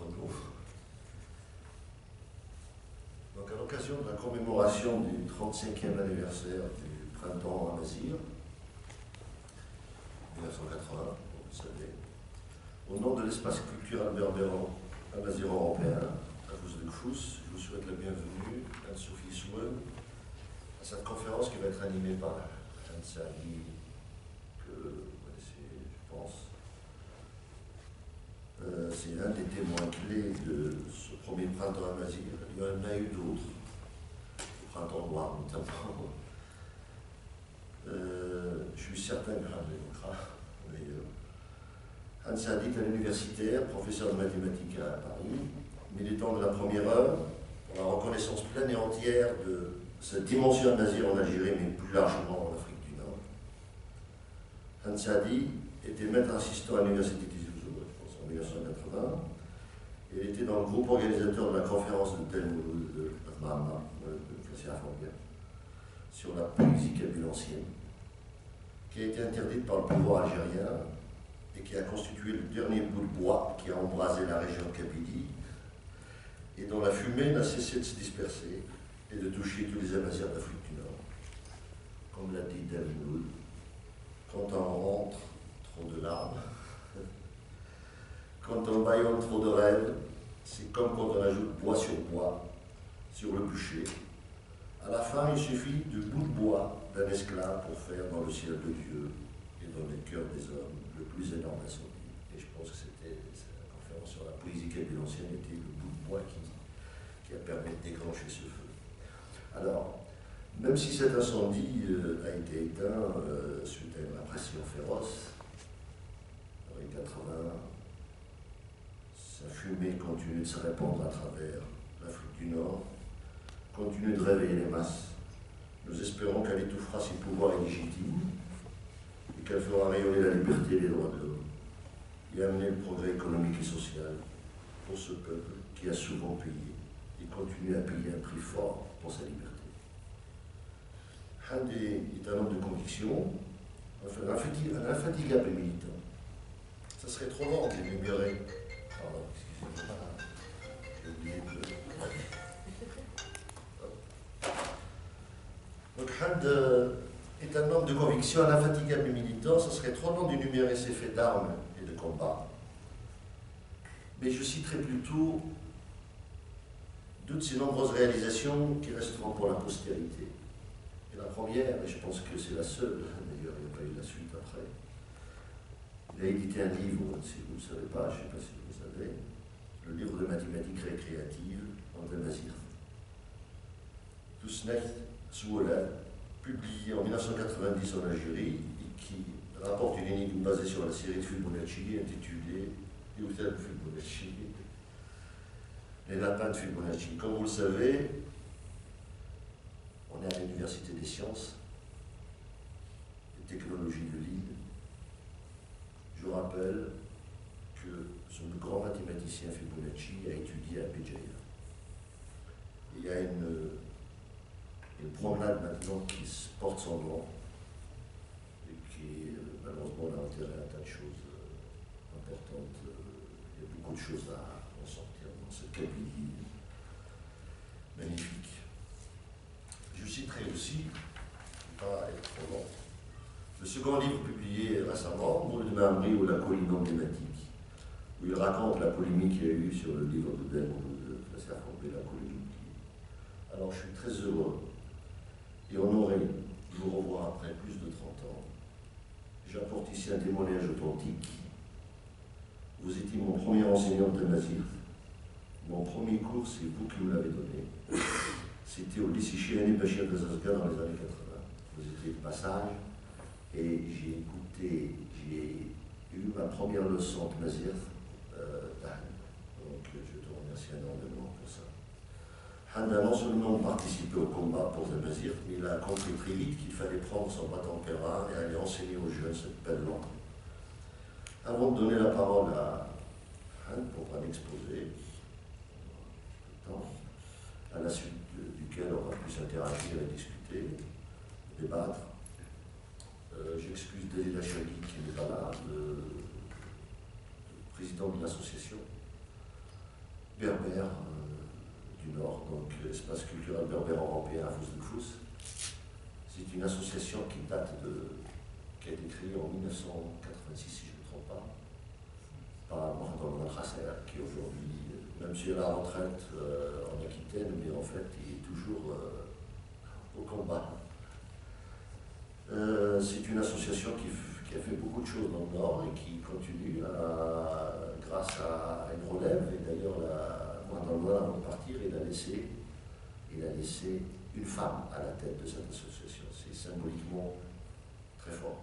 entre nous. Donc à l'occasion de la commémoration du 35e anniversaire du printemps à Mazir, 1980, comme vous le savez, au nom de l'espace culturel berbéran à Mazir européen, à vous de Kfous, je vous souhaite la bienvenue, Anne-Sophie Souen, à cette conférence qui va être animée par Hans Saadi, que vous connaissez, je pense. C'est un des témoins clés de ce premier printemps à Mazir. Il y en a eu d'autres, le printemps noir notamment. Je suis certain que Hans l'évoquera, d'ailleurs. Hans Saadi est un universitaire, professeur de mathématiques à Paris, militant de la première heure pour la reconnaissance pleine et entière de cette dimension de Mazir en Algérie, mais plus largement en Afrique du Nord. Hans Saadi était maître assistant à l'université de en 1980, et il était dans le groupe organisateur de la conférence de Tel Mouloud de Mahama, sur la poésie kabyle ancienne, qui a été interdite par le pouvoir algérien et qui a constitué le dernier bout de bois qui a embrasé la région de Kabylie et dont la fumée n'a cessé de se disperser et de toucher tous les Amazirs d'Afrique du Nord. Comme l'a dit Tel Mouloud, quand on rentre, trop de larmes. Quand on baillonne trop de rêves, c'est comme quand on ajoute bois sur le bûcher. À la fin, il suffit du bout de bois d'un esclave pour faire dans le ciel de Dieu et dans les cœurs des hommes le plus énorme incendie. Et je pense que c'était la conférence sur la poésie kabyle ancienne était le bout de bois qui a permis de déclencher ce feu. Alors, même si cet incendie a été éteint suite à une répression féroce, dans les 80, sa fumée continue de se répandre à travers l'Afrique du Nord, continue de réveiller les masses. Nous espérons qu'elle étouffera ses pouvoirs illégitimes et qu'elle fera rayonner la liberté et les droits de l'homme et amener le progrès économique et social pour ce peuple qui a souvent payé et continue à payer un prix fort pour sa liberté. Hand est un homme de conviction, enfin, un infatigable militant. Ça serait trop long d'énumérer. Pardon, excusez-moi, j'ai oublié de... Donc Hand est un homme de conviction, un infatigable militant. Ça serait trop long d'énumérer ses faits d'armes et de combat. Mais je citerai plutôt deux de ses nombreuses réalisations qui resteront pour la postérité. Et la première, et je pense que c'est la seule, d'ailleurs il n'y a pas eu la suite après, il a édité un livre, si vous ne le savez pas, je ne sais pas si vous le savez, le livre de mathématiques récréatives en Mazir. Tusnecht Souola, publié en 1990 en Algérie, et qui rapporte une énigme basée sur la série de Fibonacci intitulée Youthel Fibonacci, les lapins de Fibonacci. Comme vous le savez, on est à l'Université des sciences et technologies de Lille. Je rappelle que ce grand mathématicien Fibonacci a étudié à Béjaïa. Il y a une promenade maintenant qui porte son nom et qui, malheureusement, a enterré un tas de choses importantes. Il y a beaucoup de choses à en sortir dans cette Kabylie magnifique. Je citerai aussi, pour ne pas être trop long, le second livre publié récemment, Mouled Mamri ou la colline emblématique, où il raconte la polémique qu'il y a eu sur le livre de Del de la colline. Alors je suis très heureux et honoré de vous revoir après plus de 30 ans. J'apporte ici un témoignage authentique. Vous étiez mon premier enseignant de Mazir. Mon premier cours, c'est vous qui me l'avez donné. C'était au lycée Chirani Bachir de Zazga dans les années 80. Vous étiez de passage et j'ai eu ma première leçon de Mazir. Donc je te remercie énormément pour ça. Hand a non seulement participé au combat pour Mazir, mais il a compris très vite qu'il fallait prendre son bâton pèlerin et aller enseigner aux jeunes cette belle langue. Avant de donner la parole à Hand pour un exposé, à la suite duquel on va plus interagir et discuter, débattre. J'excuse Dalila Chagui qui n'est pas là, le président de l'association. berbère du Nord, donc Espace culturel berbère européen à Fous-de-Fous. C'est une association qui a été créée en 1986, si je ne me trompe pas, par Mohamed Al-Khasser, qui aujourd'hui, même s'il est à la retraite en Aquitaine, mais en fait, il est toujours au combat. C'est une association qui a fait beaucoup de choses dans le Nord et qui continue grâce à une relève. Et d'ailleurs, Mohamed avant de partir, il a laissé une femme à la tête de cette association. C'est symboliquement très fort.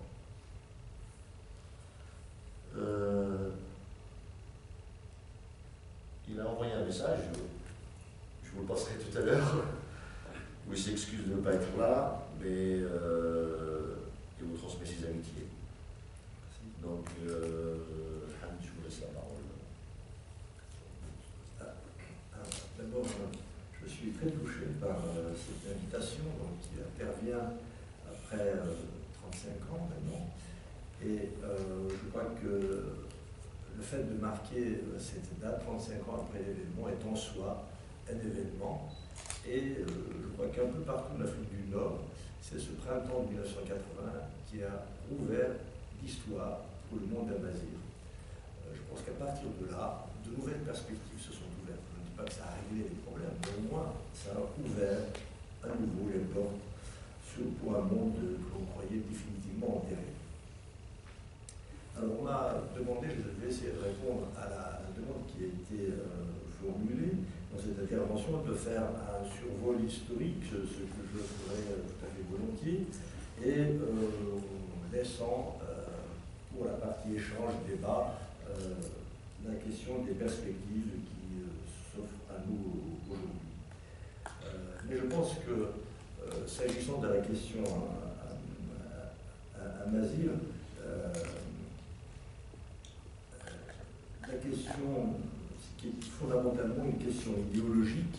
Il a envoyé un message, je vous le passerai tout à l'heure, où il s'excuse de ne pas être là, mais il vous transmet ses amitiés. Donc, Hamid, je vous laisse la parole. D'abord, je suis très touché par cette invitation qui intervient après 35 ans maintenant. Et je crois que le fait de marquer cette date, 35 ans après l'événement, est en soi un événement. Et je crois qu'un peu partout en Afrique du Nord, c'est ce printemps de 1980 qui a ouvert l'histoire pour le monde amazigh. Je pense qu'à partir de là, de nouvelles perspectives se sont ouvertes. Je ne dis pas que ça a réglé les problèmes, mais au moins ça a ouvert à nouveau les portes pour un monde que l'on croyait définitivement enterré. Alors on m'a demandé, je vais essayer de répondre à la demande qui a été formulée dans cette intervention, de faire un survol historique, ce que je ferai tout à fait volontiers, et laissant pour la partie échange, débat, la question des perspectives qui s'offrent à nous aujourd'hui. Mais je pense que, s'agissant de la question à Mazir, la question qui est fondamentalement une question idéologique,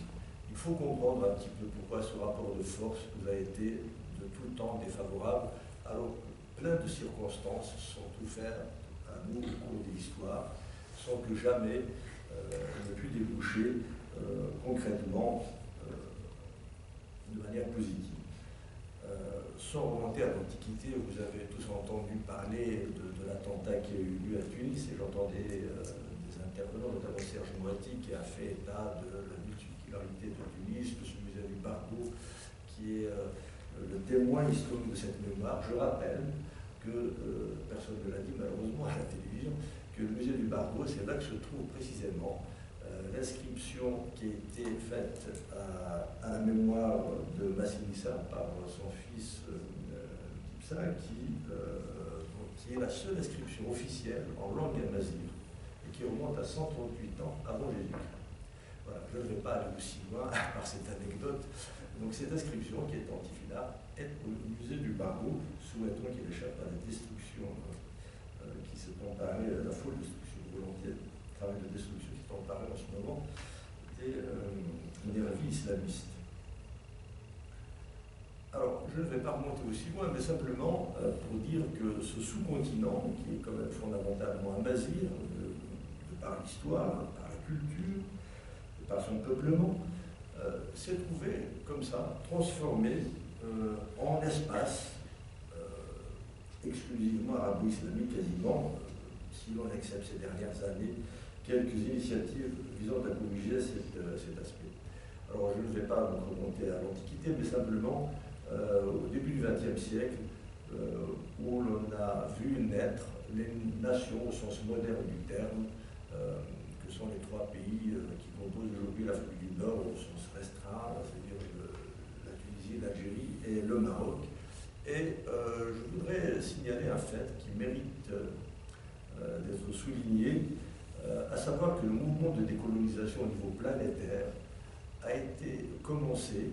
il faut comprendre un petit peu pourquoi ce rapport de force nous a été de tout le temps défavorable, alors que plein de circonstances sont offertes à nous au cours de l'histoire, sans que jamais on ait pu déboucher concrètement de manière positive. Sans remonter à l'Antiquité, vous avez tous entendu parler de l'attentat qui a eu lieu à Tunis, et j'entendais des intervenants, notamment Serge Moati, qui a fait état de la multicularité de Tunis, de ce musée du Bardo, qui est le témoin historique de cette mémoire. Je rappelle que, personne ne l'a dit malheureusement à la télévision, que le musée du Bardo, c'est là que se trouve précisément l'inscription qui a été faite à la mémoire de Massinissa par son fils Dipsa, qui est la seule inscription officielle en langue amazigh et qui remonte à 138 ans avant Jésus-Christ. Voilà, je ne vais pas aller aussi loin par cette anecdote. Donc cette inscription qui est en tifila est au musée du Bardo. Souhaitons qu'il échappe à la destruction qui s'est emparée, la folle destruction volontaire, le travail de destruction qui s'est emparé en ce moment des revues islamistes. Alors, je ne vais pas remonter aussi loin, mais simplement pour dire que ce sous-continent, qui est quand même fondamentalement amazigh, de par l'histoire, par la culture, de par son peuplement, s'est trouvé comme ça, transformé en espace exclusivement arabo-islamique, quasiment, si l'on accepte ces dernières années, quelques initiatives visant à corriger cet aspect. Alors, je ne vais pas remonter à l'Antiquité, mais simplement au début du XXe siècle, où l'on a vu naître les nations au sens moderne du terme, que sont les trois pays qui composent aujourd'hui l'Afrique du Nord au sens restreint, c'est-à-dire la Tunisie, l'Algérie et le Maroc. Et je voudrais signaler un fait qui mérite d'être souligné, à savoir que le mouvement de décolonisation au niveau planétaire a été commencé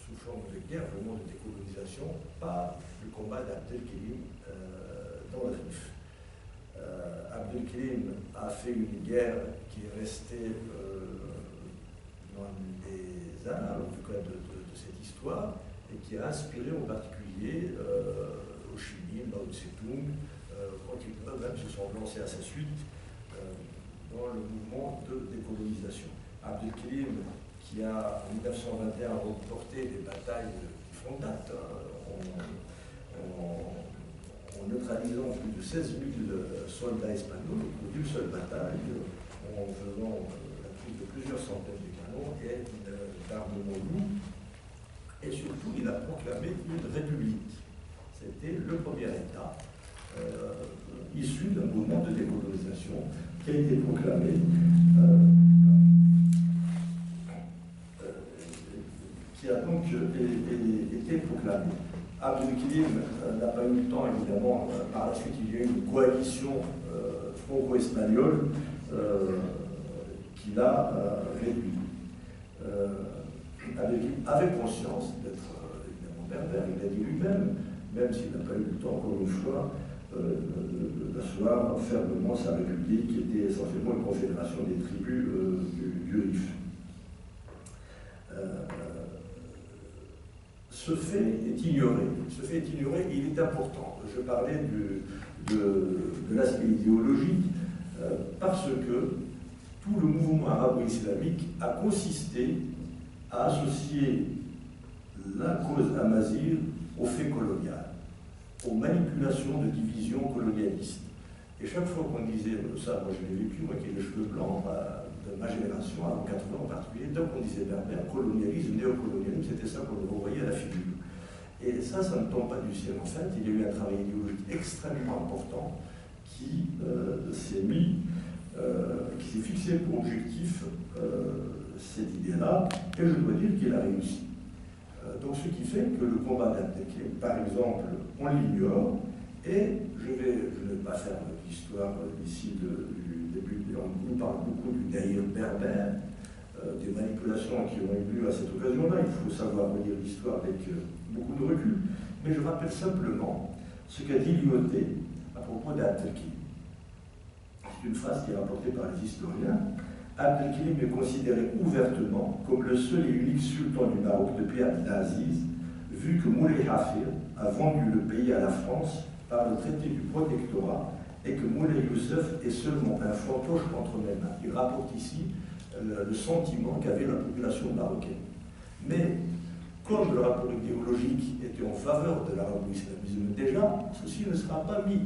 sous forme de guerre, vraiment de décolonisation, par le combat d'Abdelkrim dans la Rif. Abdelkrim a fait une guerre qui est restée dans les annales, en tout cas de cette histoire, et qui a inspiré en particulier Ho Chi Minh, Mao Tse-tung, quand ils eux-mêmes se sont lancés à sa suite dans le mouvement mouvement de décolonisation. Abdelkrim, qui a en 1921 remporté des batailles qui font date, en neutralisant plus de 16 000 soldats espagnols pour une seule bataille, en faisant la prise de plusieurs centaines de canons et d'armements lourds. Et surtout, il a proclamé une république. C'était le premier État issu d'un mouvement de décolonisation qui a été proclamé, qui a donc été proclamé. Abdelkrim n'a pas eu le temps, évidemment, par la suite il y a eu une coalition franco-espagnole qui l'a réduit. Abdelkrim avait conscience d'être évidemment berbère, il l'a dit lui-même, même s'il n'a pas eu le temps, encore une fois, d'asseoir fermement sa république, qui était essentiellement une confédération des tribus du Rif. Ce fait est ignoré. Ce fait est ignoré et il est important. Je parlais de l'aspect idéologique parce que tout le mouvement arabo-islamique a consisté à associer la cause amazigh au fait colonial, aux manipulations de divisions colonialistes. Et chaque fois qu'on disait ça, moi je l'ai vécu, moi qui ai les cheveux blancs, de ma génération, avant 80 en particulier, dès qu'on disait berbère, colonialisme, néocolonialisme, c'était ça qu'on renvoyait à la figure. Et ça ne tombe pas du ciel. En fait, il y a eu un travail idéologique extrêmement important qui qui s'est fixé pour objectif cette idée-là, et je dois dire qu'il a réussi. Donc ce qui fait que le combat d'Abdelkrim, par exemple, on l'ignore, et je ne vais pas faire l'histoire ici du début, on nous parle beaucoup du Daïr berbère, des manipulations qui ont eu lieu à cette occasion-là, il faut savoir relire l'histoire avec beaucoup de recul, mais je rappelle simplement ce qu'a dit Lyoté à propos d'Abdelkrim. C'est une phrase qui est rapportée par les historiens. Abdelkrim est considéré ouvertement comme le seul et unique sultan du Maroc depuis Abdelaziz, vu que Moulay Hafir a vendu le pays à la France par le traité du protectorat et que Moulay Youssef est seulement un fantoche entre mes mains. Il rapporte ici le sentiment qu'avait la population marocaine. Mais comme le rapport idéologique était en faveur de l'arabo-islamisme déjà, ceci ne sera pas mis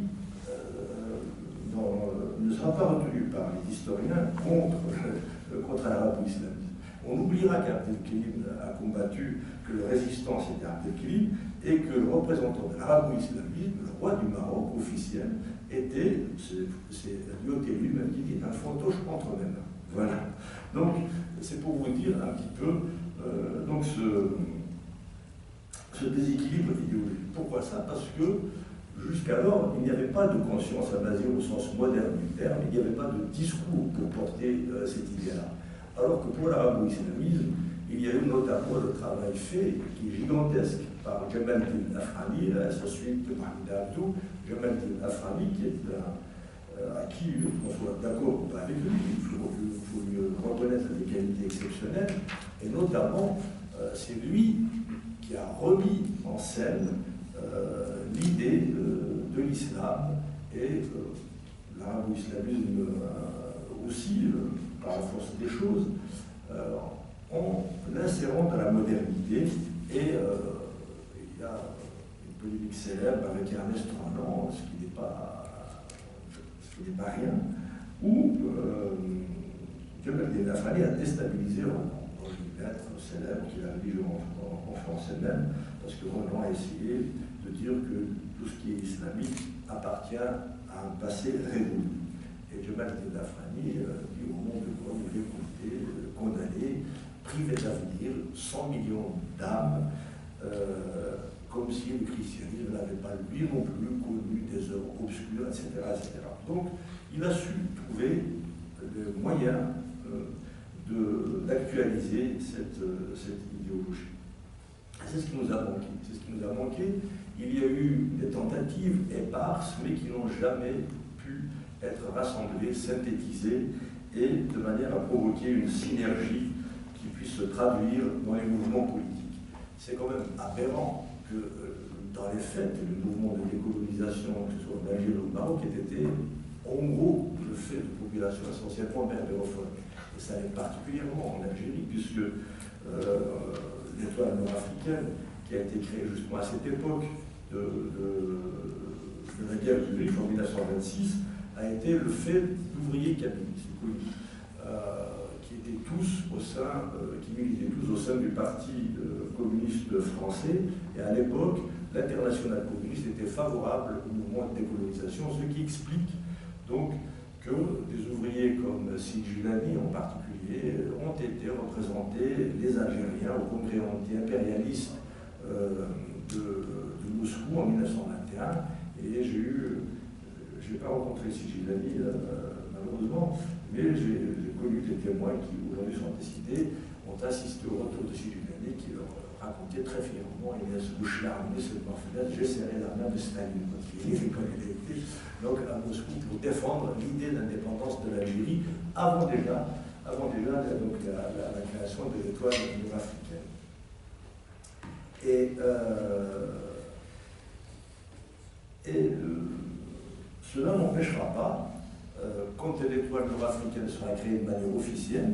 ne sera pas retenu par les historiens contre l'arabo-islamisme. On oubliera qu'Abdelkrim a combattu, que le résistant c'était Abdelkrim, et que le représentant de l'arabo-islamisme, le roi du Maroc officiel, était, c'est Lyoté lui-même qui dit, un fantoche entre mes mains. Voilà. Donc, c'est pour vous dire un petit peu donc ce déséquilibre idéologique. Pourquoi ça? Parce que jusqu'alors, il n'y avait pas de conscience amazigh au sens moderne du terme, il n'y avait pas de discours pour porter cette idée-là. Alors que pour l'arabo-islamisme, il y a eu notamment le travail fait, qui est gigantesque, par Jamal Din Afrani, à sa suite de Mahmoud Abdou, Jamal Din Afrani, qui est à qui on soit d'accord ou pas avec lui, il faut lui reconnaître des qualités exceptionnelles, et notamment, c'est lui qui a remis en scène l'idée de l'islam et l'arabo-islamisme aussi, par la force des choses, en l'insérant dans la modernité. Et il y a une polémique célèbre avec Ernest Renan, ce qui n'est pas rien, où Jamal Din Afrani a déstabilisé Renan. Une lettre célèbre qu'il a rédigée en français même, parce que Renan a essayé de dire que tout ce qui est islamique appartient à un passé révolu. Et Jamal Din Afrani dit au monde de quoi vous écoutez, condamné, privé d'avenir, 100 millions d'âmes, comme si le christianisme n'avait pas lui non plus connu des œuvres obscures, etc., etc. Donc il a su trouver le moyen d'actualiser cette idéologie. C'est ce qui nous a manqué. C'est ce qui nous a manqué. Il y a eu des tentatives éparses, mais qui n'ont jamais pu être rassemblées, synthétisées, et de manière à provoquer une synergie qui puisse se traduire dans les mouvements politiques. C'est quand même aberrant que dans les faits, le mouvement de décolonisation, que ce soit en Algérie ou au Maroc, ait été en gros, le fait de population essentiellement berbérophone. Et ça l'est particulièrement en Algérie, puisque l'étoile nord-africaine, qui a été créée justement à cette époque de la guerre du Rif en 1926, a été le fait d'ouvriers kabyles, qui étaient tous qui militaient tous au sein du parti communiste français. Et à l'époque, l'internationale communiste était favorable au mouvement de décolonisation, ce qui explique donc que des ouvriers comme Sidjilani en particulier ont été représentés, les Algériens, au congrès anti-impérialiste de Moscou en 1921. Et je n'ai pas rencontré Sidjilani malheureusement, mais j'ai connu des témoins qui aujourd'hui sont décédés, ont assisté au retour de Sidjilani, qui leur racontait très fièrement, il se bouche l'armée, cette parfumette, j'ai serré la main de Staline, quand il était donc à Moscou pour défendre l'idée d'indépendance de l'Algérie avant déjà donc, la création de l'étoile nord-africaine. Et cela n'empêchera pas, quand l'étoile nord-africaine sera créée de manière officielle,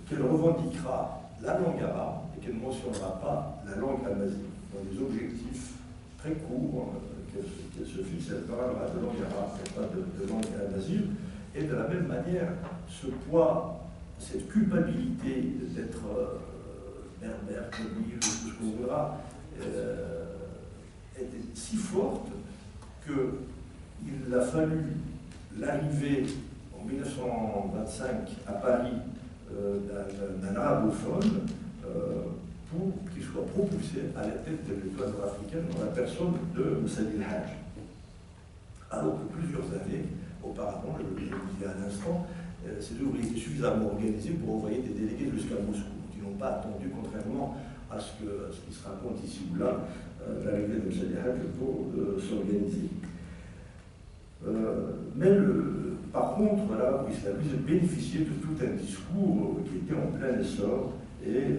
qu'elle revendiquera la langue arabe et qu'elle ne mentionnera pas la langue amazigh. Dans des objectifs très courts, qu'elle se fixe, elle parlera de langue arabe et pas de langue amazigh. Et de la même manière, ce poids, cette culpabilité d'être berbère, kabyle, tout ce qu'on voudra, était si forte qu'il a fallu l'arrivée en 1925 à Paris d'un arabophone pour qu'il soit propulsé à la tête de l'étoile nord-africaine dans la personne de Moussali El-Hadj. Alors que plusieurs années auparavant, je le disais à l'instant, ces ouvriers étaient suffisamment organisés pour envoyer des délégués jusqu'à Moscou. Ils n'ont pas attendu, contrairement à ce qui se raconte ici ou là, l'arrivée de Moussali El-Hadj pour s'organiser. Mais par contre, l'arabe islamiste bénéficiait de tout un discours qui était en plein essor et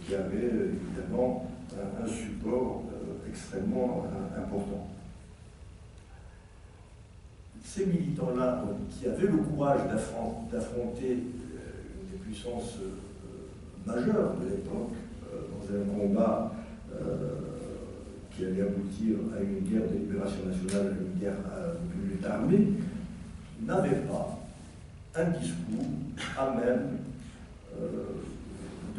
qui avait évidemment un support extrêmement important. Ces militants-là, qui avaient le courage d'affronter une des puissances majeures de l'époque, dans un combat qui allait aboutir à une guerre de libération nationale, à une guerre de lutte armée, n'avaient pas un discours à même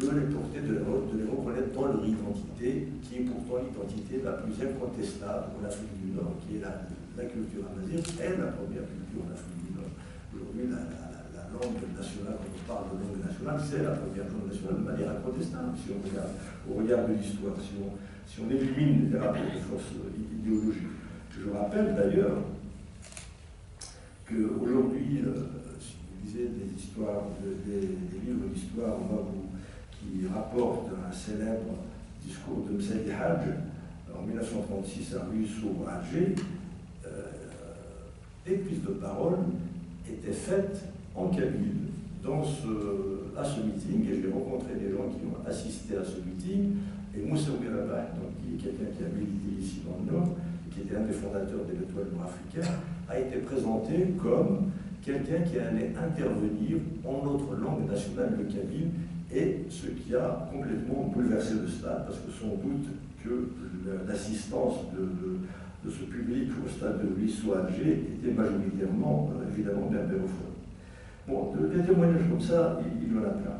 de les porter, de les reconnaître dans leur identité, qui est pourtant l'identité la plus incontestable en Afrique du Nord, qui est la culture amazigh, est la première culture en Afrique du Nord. Aujourd'hui, la langue nationale, quand on parle de langue nationale, c'est la première langue nationale de manière incontestable, si on regarde, au regard de l'histoire, si on élimine les rapports de force idéologiques. Je rappelle d'ailleurs qu'aujourd'hui, si vous lisez des livres d'histoire qui rapportent un célèbre discours de Moussali El-Hadj en 1936 à Ruisseau, à Alger, des prises de parole étaient faites en kabyle à ce meeting, et j'ai rencontré des gens qui ont assisté à ce meeting, et Moussa Ouirabah, qui est quelqu'un qui a milité ici dans le Nord, qui était un des fondateurs de l'étoile nord-africaine, a été présenté comme quelqu'un qui allait intervenir en notre langue nationale, le kabyle, et ce qui a complètement bouleversé le stade, parce que sans doute que l'assistance de ce public au stade de Ruisseau à Alger était majoritairement, évidemment, berbérophone. Bon, des témoignages comme ça, il y en a plein.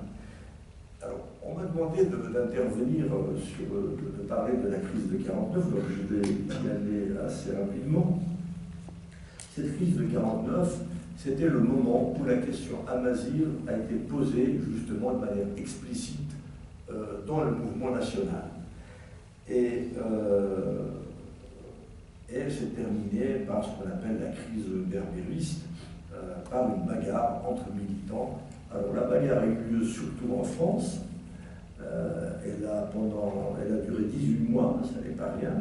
Alors, on m'a demandé d'intervenir de parler de la crise de 49, donc je vais y aller assez rapidement. Cette crise de 49, c'était le moment où la question amazigh a été posée justement de manière explicite dans le mouvement national. Et elle s'est terminée par ce qu'on appelle la crise berbériste, par une bagarre entre militants. Alors la bagarre a eu lieu surtout en France. Elle a duré 18 mois, ça n'est pas rien.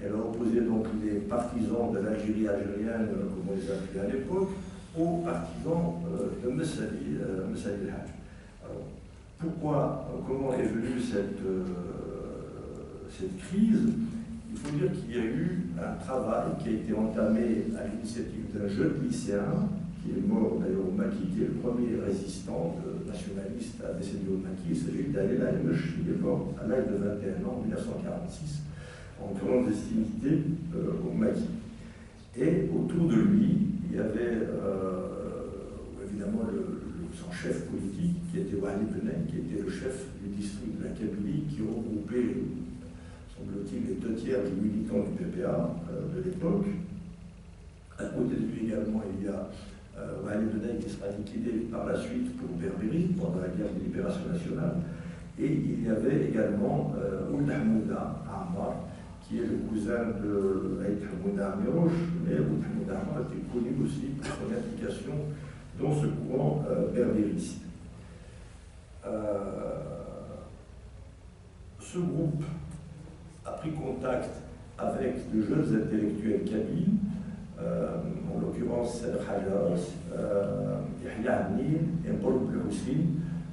Elle a opposé donc les partisans de l'Algérie algérienne, comme on les appelait à l'époque, aux partisans de Moussali El-Hadj. Alors, comment est venue cette crise? il faut dire qu'il y a eu un travail qui a été entamé à l'initiative d'un jeune lycéen, qui est mort d'ailleurs au Maquis, qui est le premier résistant nationaliste à décéder au Maquis. C'est celui d'Alela Emesh, il est mort à l'âge de 21 ans, en 1946, en clandestinité au Maquis. Et autour de lui, il y avait évidemment son chef politique, qui était Wali Benet, qui était le chef du district de la Kabylie, qui regroupait, semble-t-il, les 2/3 des militants du PPA de l'époque. À côté de lui également, il y a Wali Benet qui sera liquidé par la suite pour Berbéry pendant la guerre de libération nationale. Et il y avait également Ould Hamouda Ammar, qui est le cousin de Aït Hamouda Amirouche, mais Ould Hamouda Ammar était connu aussi pour son implication dans ce courant berbériste. Ce groupe a pris contact avec de jeunes intellectuels kabyles, en l'occurrence Sadr Hajas, Yahya Amnil et Mbolb Hussein,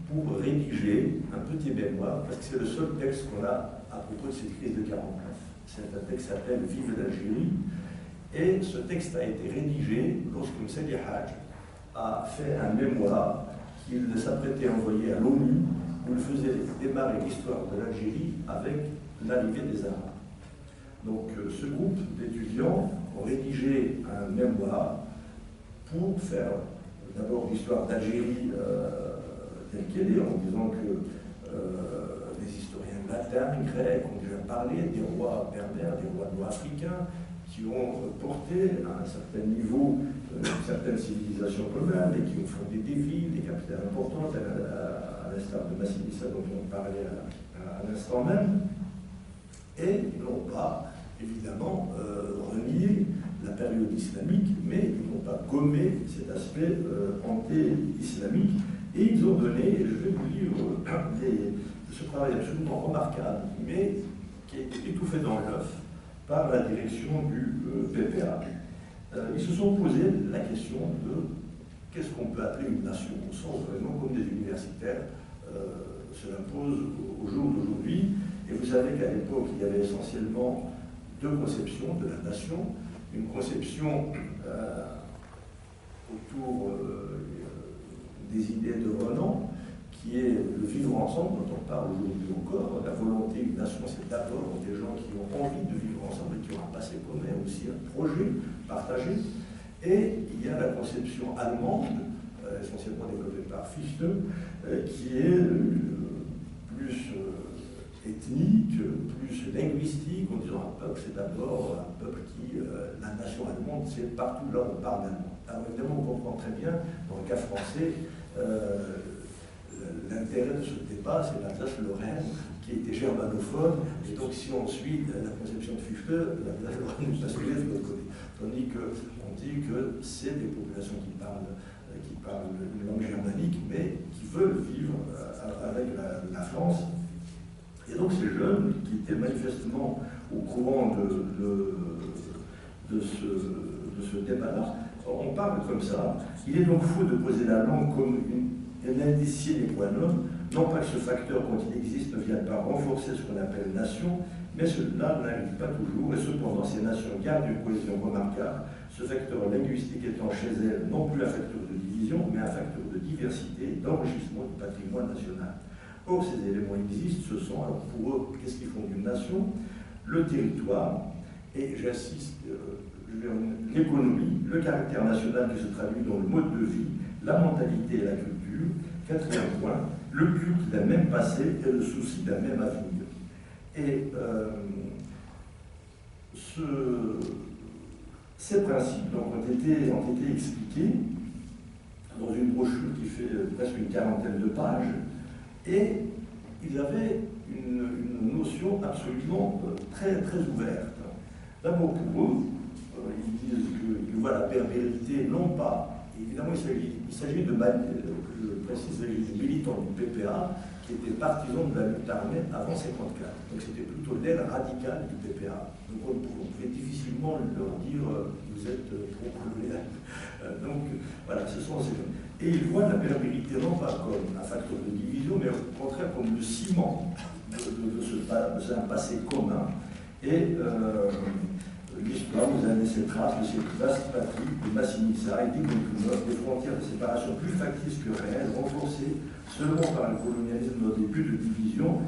pour rédiger un petit mémoire, parce que c'est le seul texte qu'on a à propos de cette crise de 49. C'est un texte qui s'appelle Vive l'Algérie, et ce texte a été rédigé lorsque Msali Hadj a fait un mémoire qu'il s'apprêtait à envoyer à l'ONU, où il faisait démarrer l'histoire de l'Algérie avec l'arrivée des Arabes. Donc ce groupe d'étudiants ont rédigé un mémoire pour faire d'abord l'histoire d'Algérie telle qu'elle est, en disant que les historiens latins, grecs ont déjà parlé des rois berbères, des rois nord-africains, qui ont porté à un certain niveau une certaine civilisation globale et qui ont fondé des villes, des capitales importantes, à l'instar de Massinissa dont on parlait à l'instant même. Et ils n'ont pas, évidemment, renié la période islamique, mais ils n'ont pas gommé cet aspect anti-islamique. Et ils ont donné, je vais vous lire ce travail absolument remarquable, mais qui a été étouffé dans l'œuf par la direction du PPA. Ils se sont posé la question de qu'est-ce qu'on peut appeler une nation, au sens vraiment comme des universitaires se l'imposent au jour d'aujourd'hui. Et vous savez qu'à l'époque, il y avait essentiellement deux conceptions de la nation. Une conception autour des idées de Renan, qui est le vivre ensemble, dont on parle aujourd'hui encore. La volonté d'une nation, c'est d'abord des gens qui ont envie de vivre ensemble et qui ont un passé commun, aussi un projet partagé. Et il y a la conception allemande, essentiellement développée par Fichte, qui est plus ethnique, plus linguistique, en disant un peuple, c'est d'abord un peuple qui, la nation allemande, c'est partout là où on parle allemand. Alors évidemment, on comprend très bien, dans le cas français, l'intérêt de ce débat, c'est l'Alsace-Lorraine, qui était germanophone, et donc si on suit la conception de Fichte, l'Alsace-Lorraine est basculée de l'autre côté. Tandis qu'on dit que c'est des populations qui parlent une langue germanique, mais qui veulent vivre avec la France. Et donc ces jeunes, qui étaient manifestement au courant de ce débat-là, on parle comme ça. Il est donc faux de poser la langue comme un indicier des points nobles, non pas que ce facteur, quand il existe, ne vienne pas renforcer ce qu'on appelle nation, mais cela n'arrive pas toujours, et cependant ces nations gardent une cohésion remarquable, ce facteur linguistique étant chez elles non plus un facteur de division, mais un facteur de diversité, d'enrichissement du patrimoine national. Or, ces éléments existent, ce sont, alors pour eux, qu'est-ce qu'ils font d'une nation? Le territoire, et j'insiste, l'économie, le caractère national qui se traduit dans le mode de vie, la mentalité et la culture. Quatrième point, le culte d'un même passé et le souci d'un même avenir. Et ces principes donc, ont été expliqués dans une brochure qui fait presque une quarantaine de pages, et ils avaient une notion absolument très, très ouverte. D'abord pour eux, ils disent qu'ils voient la berbérité non pas, évidemment il s'agit de, je précise, des militants du PPA qui étaient partisans de la lutte armée avant 1954. Donc c'était plutôt l'aile radicale du PPA. Donc on pouvait difficilement leur dire vous êtes pro-colonial. Donc voilà, ce sont ces gens. Et ils voient la berbérité non pas comme un facteur de division, mais au contraire comme le ciment de un passé commun. Et l'histoire nous a laissé trace de cette vaste patrie de Massinissa et d'Ignatunov, des frontières de séparation plus factices que réelles, renforcées seulement par le colonialisme dans des buts de division,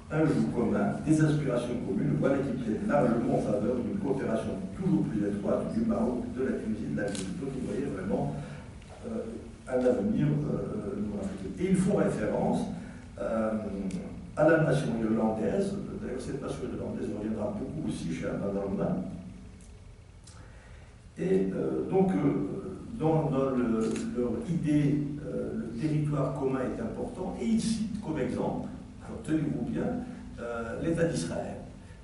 un joug commun, des aspirations communes, voilà qui plaît largement en faveur d'une coopération toujours plus étroite du Maroc, de la Tunisie, de l'Algérie. Donc vous voyez vraiment un avenir nord-africain. Et ils font référence à la nation irlandaise. D'ailleurs, cette nation irlandaise reviendra beaucoup aussi chez Alban Norman. Et donc, dans leur idée, le territoire commun est important, et ils citent comme exemple, alors tenez-vous bien, l'État d'Israël.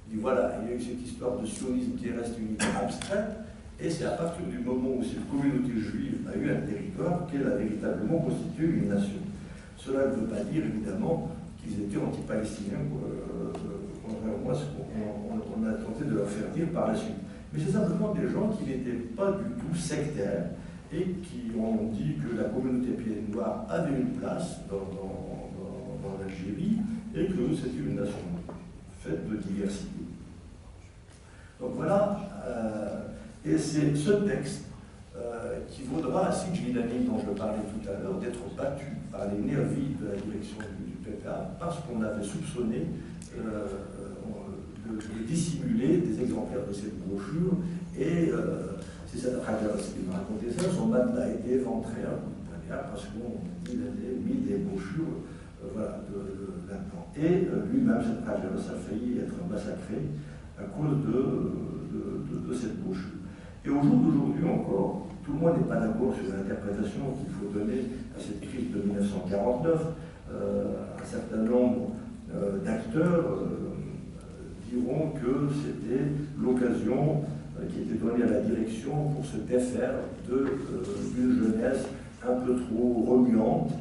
Il dit voilà, il y a eu cette histoire de sionisme qui reste une idée abstraite, et c'est à partir du moment où cette communauté juive a eu un territoire qu'elle a véritablement constitué une nation. Cela ne veut pas dire, évidemment, qu'ils étaient anti-palestiniens, contrairement à ce qu'on a tenté de leur faire dire par la suite. Mais c'est simplement des gens qui n'étaient pas du tout sectaires et qui ont dit que la communauté pied noire avait une place dans l'Algérie et que c'était une nation faite de diversité. Donc voilà, et c'est ce texte qui vaudra à Sijilani, dont je parlais tout à l'heure, d'être battu par les nervis de la direction du PPA parce qu'on avait soupçonné de dissimuler des exemplaires de cette brochure, et c'est cette Hajar qui m'a raconté ça, son matelas a été éventré à coup de poignard parce qu'il avait mis des brochures voilà, là-dedans. Et lui-même, cette Hajar, a failli être massacré à cause de cette brochure. Et au jour d'aujourd'hui encore, tout le monde n'est pas d'accord sur l'interprétation qu'il faut donner à cette crise de 1949. Un certain nombre d'acteurs diront que c'était l'occasion qui était donnée à la direction pour se défaire d'une jeunesse un peu trop remuante.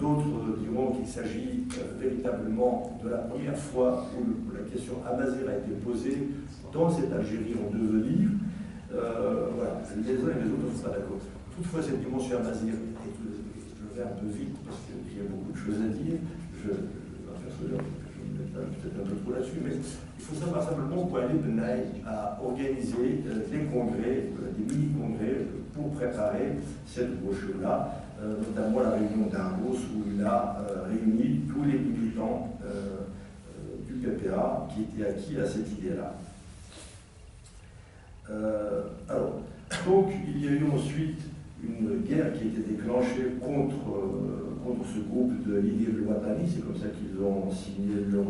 D'autres diront qu'il s'agit véritablement de la première fois où la question Amazigh a été posée dans cette Algérie en devenir. Voilà, les uns et les autres ne sont pas d'accord. Toutefois, cette dimension Amazigh, je vais un peu vite parce qu'il y a beaucoup de choses à dire, je vais faire ce genre. Peut-être un peu trop là-dessus, mais il faut savoir simplement qu'Ali Benaï a organisé des congrès, des mini-congrès pour préparer cette brochure-là, notamment la réunion d'Argos où il a réuni tous les militants du PPA qui étaient acquis à cette idée-là. Alors, donc, il y a eu ensuite une guerre qui a été déclenchée contre ce groupe de l'idée de Ouattani, c'est comme ça qu'ils ont signé leur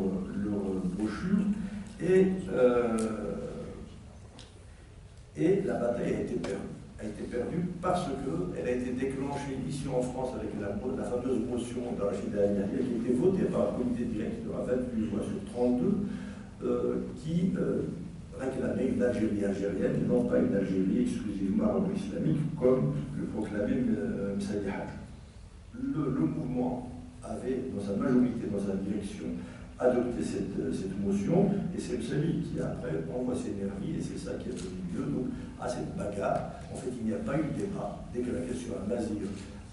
brochure, et la bataille a été perdue parce qu'elle a été déclenchée ici en France avec la fameuse motion d'Archid Al-Yahya qui a été votée par le comité directeur à 28 voix sur 32, qui réclamait une Algérie algérienne et non pas une Algérie exclusivement arabo-islamique comme le proclamait Msaïd Haj. Le mouvement avait, dans sa majorité, dans sa direction, adopté cette motion, et c'est Msaïd qui après envoie ses nervis, et c'est ça qui a donné lieu donc, à cette bagarre. En fait, il n'y a pas eu de débat. Dès que la question Amazigh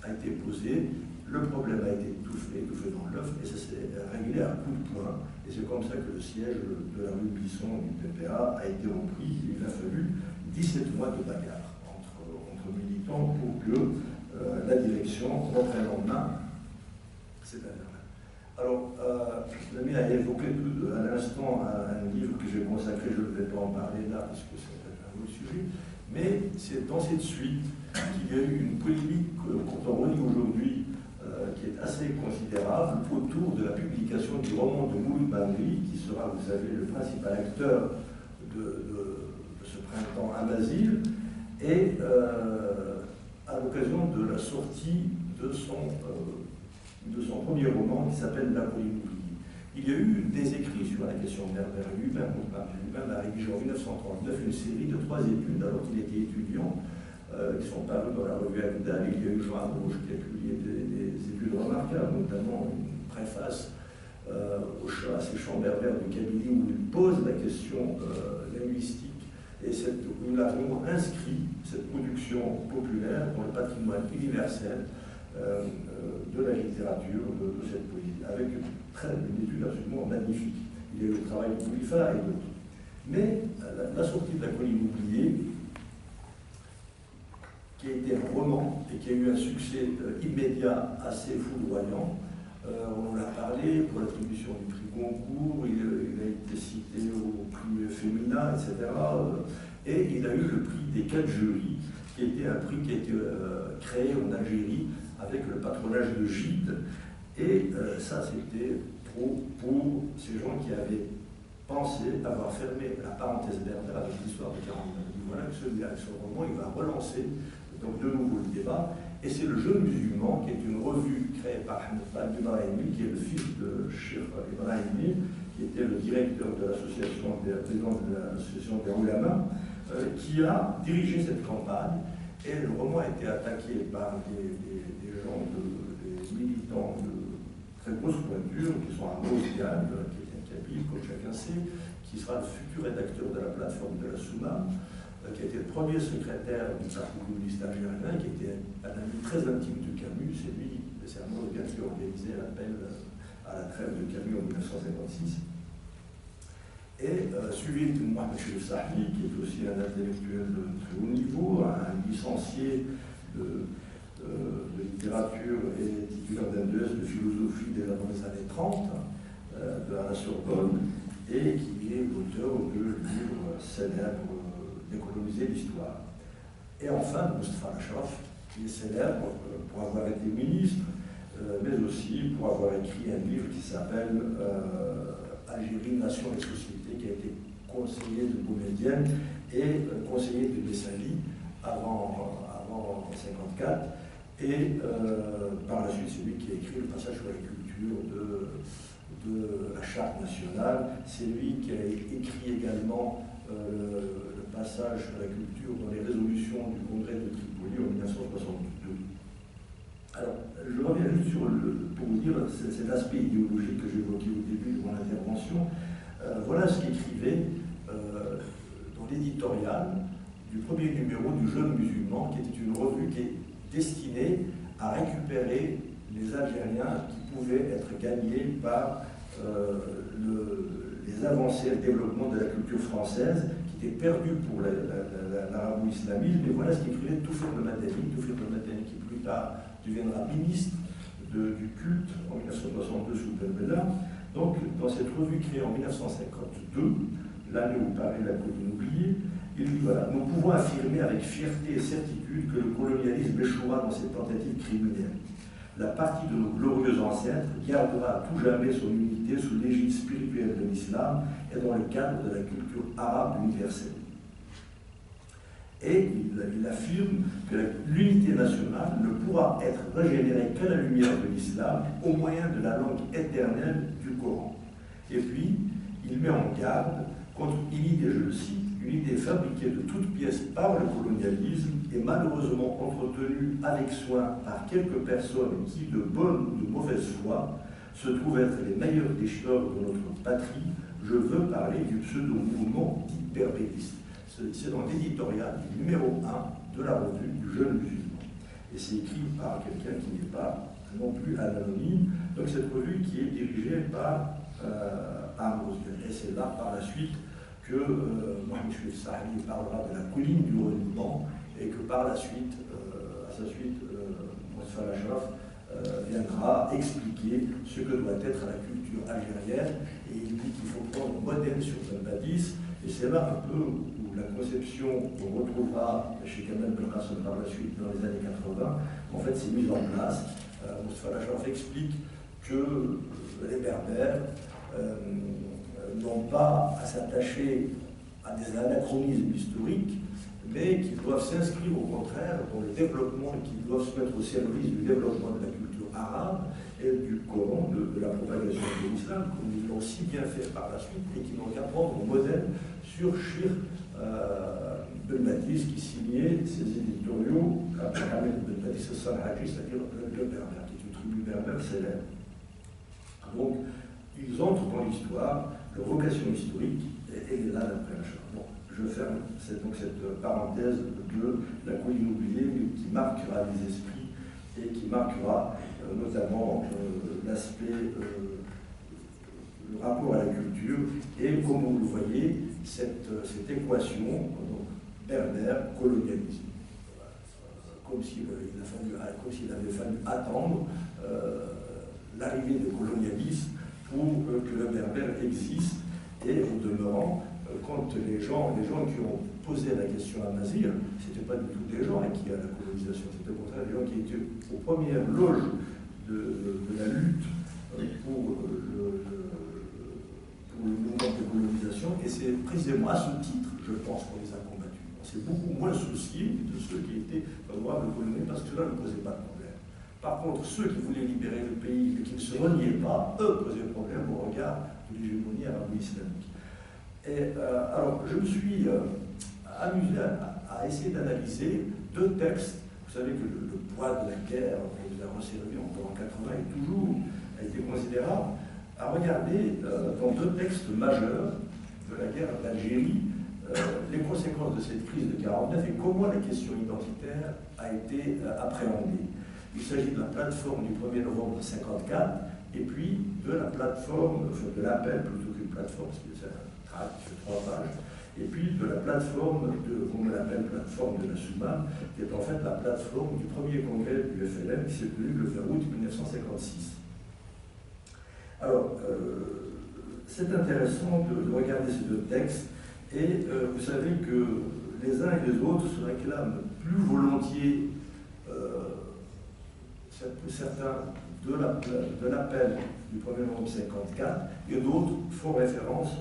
a été posée, le problème a été étouffé dans l'œuf, et ça s'est réglé à coup de poing. Et c'est comme ça que le siège de la rue Bisson du PPA a été repris. Il a fallu 17 mois de bagarre entre militants pour que la direction reprenne en main cette affaire-là. Alors, l'ami a évoqué à l'instant un livre que j'ai consacré, je ne vais pas en parler là parce que c'est un autre sujet, mais c'est dans cette suite qu'il y a eu une polémique contemporaine aujourd'hui qui est assez considérable autour de la publication du roman de Mouloud Bangui, qui sera, vous savez, le principal acteur de ce printemps Amazigh, et à l'occasion de la sortie de son premier roman qui s'appelle La Polymouli. Il y a eu des écrits sur la question berbère. Lui-même a rédigé en 1939 une série de 3 études alors qu'il était étudiant. Qui sont parus dans la revue Agdal. Il y a eu Jean Amrouche qui a publié des études remarquables, notamment une préface à ces chants berbères du Kabylie où il pose la question linguistique et où il a vraiment inscrit cette production populaire dans le patrimoine universel de la littérature, de cette poésie, avec une étude absolument magnifique. Il y a eu le travail de Boulifa et d'autres. Mais la sortie de la colline oubliée, qui a été un roman et qui a eu un succès immédiat assez foudroyant, on en a parlé pour l'attribution du prix Goncourt, il a été cité au prix Féminin, etc. Et il a eu le prix des 4 jurys, qui était un prix qui a été créé en Algérie avec le patronage de Gide. Et ça, c'était pour ces gens qui avaient pensé avoir fermé la parenthèse berbère avec l'histoire de 49. Voilà que celui-là, ce roman, il va relancer donc de nouveau le débat. Et c'est le Jeune Musulman, qui est une revue créée par Hamid Ibrahimi, qui est le fils de Cheikh Ibrahimi, qui était le directeur de l'association, président de l'association des Oulama, qui a dirigé cette campagne. Et le roman a été attaqué par des gens, des militants de très grosse pointure, qui sont à Mosdiane, qui est un kabyle, comme chacun sait, qui sera le futur rédacteur de la plateforme de la Souma, qui a été le premier secrétaire du Parti communiste algérien, qui était un ami très intime de Camus. C'est un Mosdiane qui a organisé l'appel à la trêve de Camus en 1956. Et suivi de Mohamed Chérif Sahli, qui est aussi un intellectuel de très haut niveau, un licencié de littérature et titulaire d'un 2S de philosophie déjà dans les années 30, à la Sorbonne, et qui est l'auteur de livres célèbres Décoloniser l'histoire. Et enfin, Moustapha Ashraf, qui est célèbre pour avoir été ministre, mais aussi pour avoir écrit un livre qui s'appelle Algérie, Nation et Société, qui a été conseiller de Boumedienne et conseiller de Messali avant 1954. Et par la suite, c'est lui qui a écrit le passage sur la culture de la Charte nationale. C'est lui qui a écrit également le passage sur la culture dans les résolutions du Congrès de Tripoli en 1962. Alors, je reviens juste pour vous dire cet aspect idéologique que j'évoquais au début de mon intervention. Voilà ce qu'écrivait dans l'éditorial du premier numéro du Jeune Musulman, qui était une revue qui est destinée à récupérer les Algériens qui pouvaient être gagnés par les avancées et le développement de la culture française, qui était perdue pour l'arabo-islamisme. Et voilà ce qu'écrivait Toufir de Madani, qui plus tard deviendra ministre du culte en 1962 sous Ben Bella. Donc, dans cette revue créée en 1952, l'année où paraît La colline oubliée, il dit voilà, nous pouvons affirmer avec fierté et certitude que le colonialisme échouera dans ses tentatives criminelles. La partie de nos glorieux ancêtres gardera à tout jamais son unité sous l'égide spirituelle de l'islam et dans le cadre de la culture arabe universelle. Et il affirme que l'unité nationale ne pourra être régénérée qu'à la lumière de l'islam, au moyen de la langue éternelle du Coran. Et puis, il met en garde contre une idée, je le cite, une idée fabriquée de toutes pièces par le colonialisme et malheureusement entretenue avec soin par quelques personnes qui, de bonne ou de mauvaise foi, se trouvent être les meilleurs déchireurs de notre patrie. Je veux parler du pseudo-mouvement dit berbériste. C'est dans l'éditorial du numéro 1 de la revue du Jeune Musulman. Et c'est écrit par quelqu'un qui n'est pas non plus anonyme. Donc cette revue qui est dirigée par Amos. Et c'est là, par la suite, que Mohamed Chérif Sahli parlera de la colline du renouvellement et que par la suite, à sa suite, Moustapha Ashraf viendra expliquer ce que doit être la culture algérienne. Et il dit qu'il faut prendre modèle sur Belbadis. Et c'est là un peu où la conception qu'on retrouvera chez Kamel Belkacem par la suite dans les années 80, en fait, s'est mise en place. Moustapha Ashraf explique que les Berbères n'ont pas à s'attacher à des anachronismes historiques, mais qu'ils doivent s'inscrire au contraire dans le développement et qu'ils doivent se mettre au service du développement de la culture arabe et du Coran, de la propagation de l'islam, comme ils l'ont si bien fait par la suite, et qui n'ont qu'à prendre au modèle sur Shir Belbadis, qui signait ses éditoriaux à Mohamed Belbadis al-Sanhaji, c'est-à-dire le berbère, qui est une tribu berbère célèbre. Donc, ils entrent dans l'histoire, leur vocation historique est là d'après la Charte. Bon, je ferme cette parenthèse de la colline oubliée, qui marquera les esprits et qui marquera notamment l'aspect, le rapport à la culture. Et comme vous le voyez, cette équation, donc, berbère, colonialisme. Comme s'il avait fallu attendre l'arrivée du colonialisme pour que le berbère existe. Et au demeurant, quand les gens qui ont posé la question à Mazir, ce n'étaient pas du tout des gens acquis à la colonisation, c'était au contraire des gens qui étaient aux premières loges de la lutte pour le mouvement de colonisation, et c'est précisément à ce titre, je pense, qu'on les a combattus. On s'est beaucoup moins soucié de ceux qui étaient favorables aux colonies, parce que cela ne posait pas de problème. Par contre, ceux qui voulaient libérer le pays et qui ne se reniaient pas, eux, posaient problème au regard de l'hégémonie arabo-islamique. Et alors, je me suis amusé à essayer d'analyser deux textes. Vous savez que le poids de la guerre, on nous a resservi encore en 80 et toujours a été considérable, à regarder dans deux textes majeurs de la guerre d'Algérie les conséquences de cette crise de 49 et comment la question identitaire a été appréhendée. Il s'agit de la plateforme du 1er novembre 1954 et puis de la plateforme, enfin de l'appel plutôt qu'une plateforme, parce que c'est un tract qui fait 3 pages, et puis de la plateforme, qu'on l'appelle plateforme de la Soumane, qui est en fait la plateforme du premier congrès du FLN qui s'est tenu le 20 août 1956. Alors, c'est intéressant de regarder ces deux textes, et vous savez que les uns et les autres se réclament plus volontiers, certains, de l'appel du 1er novembre 1954, et d'autres font référence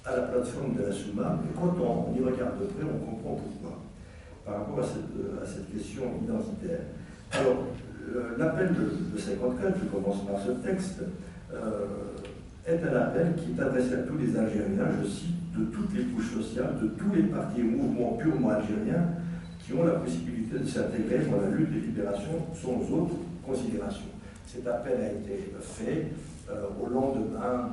à la plateforme de la Soumane. Et quand on y regarde de près, on comprend pourquoi, par rapport à cette question identitaire. Alors, l'appel de 1954, je commence par ce texte, est un appel qui est adressé à tous les Algériens, je cite, de toutes les couches sociales, de tous les partis et mouvements purement algériens qui ont la possibilité de s'intégrer dans la lutte de libération sans autre considération. Cet appel a été fait au lendemain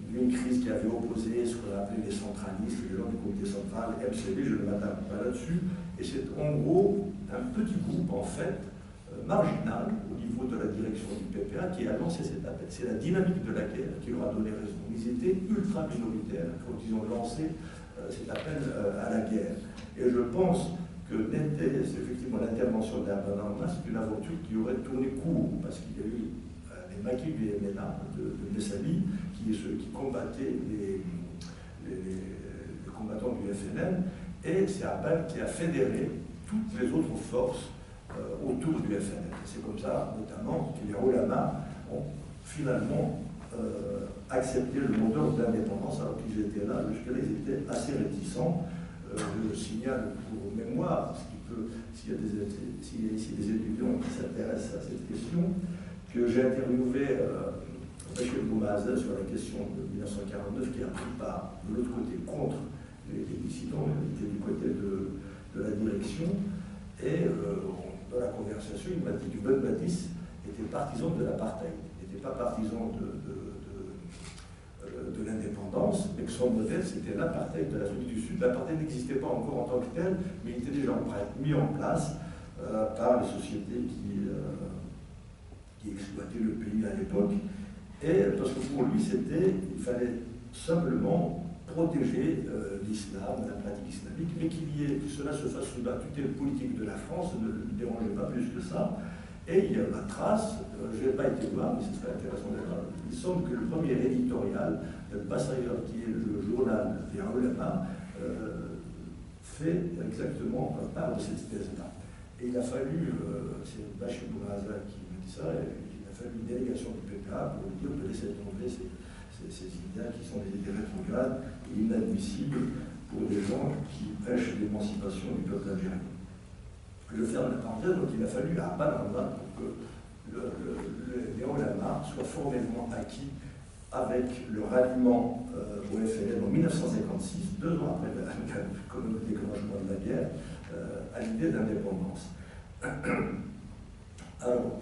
d'une crise qui avait opposé ce qu'on appelait les centralistes, les gens du comité central, MCD, je ne m'attarde pas là-dessus, et c'est en gros un petit groupe en fait marginal au niveau de la direction du PPA qui a lancé cet appel. C'est la dynamique de la guerre qui leur a donné raison. Ils étaient ultra minoritaires quand ils ont lancé cet appel à la guerre. Et je pense que effectivement l'intervention d'Herman Armas, c'est une aventure qui aurait tourné court, parce qu'il y a eu les maquis du MNA de Messali qui combattaient les combattants du FNL, et c'est Abel qui a fédéré toutes les autres forces autour du FNL. C'est comme ça, notamment, que les Olama ont finalement accepté le mot d'ordre d'indépendance, alors qu'ils étaient là, jusque-là, ils étaient assez réticents. Je signale pour mémoire, s'il y a ici des étudiants qui s'intéressent à cette question, que j'ai interviewé Bachir Boumaza sur la question de 1949, qui a pris part de l'autre côté contre les dissidents, il était du côté de la direction, et dans la conversation, il m'a dit que Ben Baptiste était partisan de l'apartheid, il n'était pas partisan de l'indépendance, mais que son modèle, c'était l'apartheid de l'Afrique du Sud. L'apartheid n'existait pas encore en tant que tel, mais il était déjà mis en place par les sociétés qui exploitaient le pays à l'époque. Et parce que pour lui, il fallait simplement protéger l'islam, la pratique islamique, mais que cela se fasse sous la tutelle politique de la France, ne le dérangeait pas plus que ça. Et il y a la trace, je n'ai pas été voir, mais ce serait intéressant de voir. Il semble que le premier éditorial de Bassayar, qui est le journal des Ulama, fait exactement part de cette thèse-là. Et il a fallu, c'est Bachir Boumaza qui me dit ça, il a fallu une délégation du PPA pour lui dire de laisser tomber ces idées qui sont des idées rétrogrades et inadmissibles pour des gens qui prêchent l'émancipation du peuple algérien. Je ferme la parenthèse, donc il a fallu à Bananda pour que les Olama soient formellement acquis avec le ralliement au FLN en 1956, 2 ans après le déclenchement de la guerre, à l'idée d'indépendance. Alors,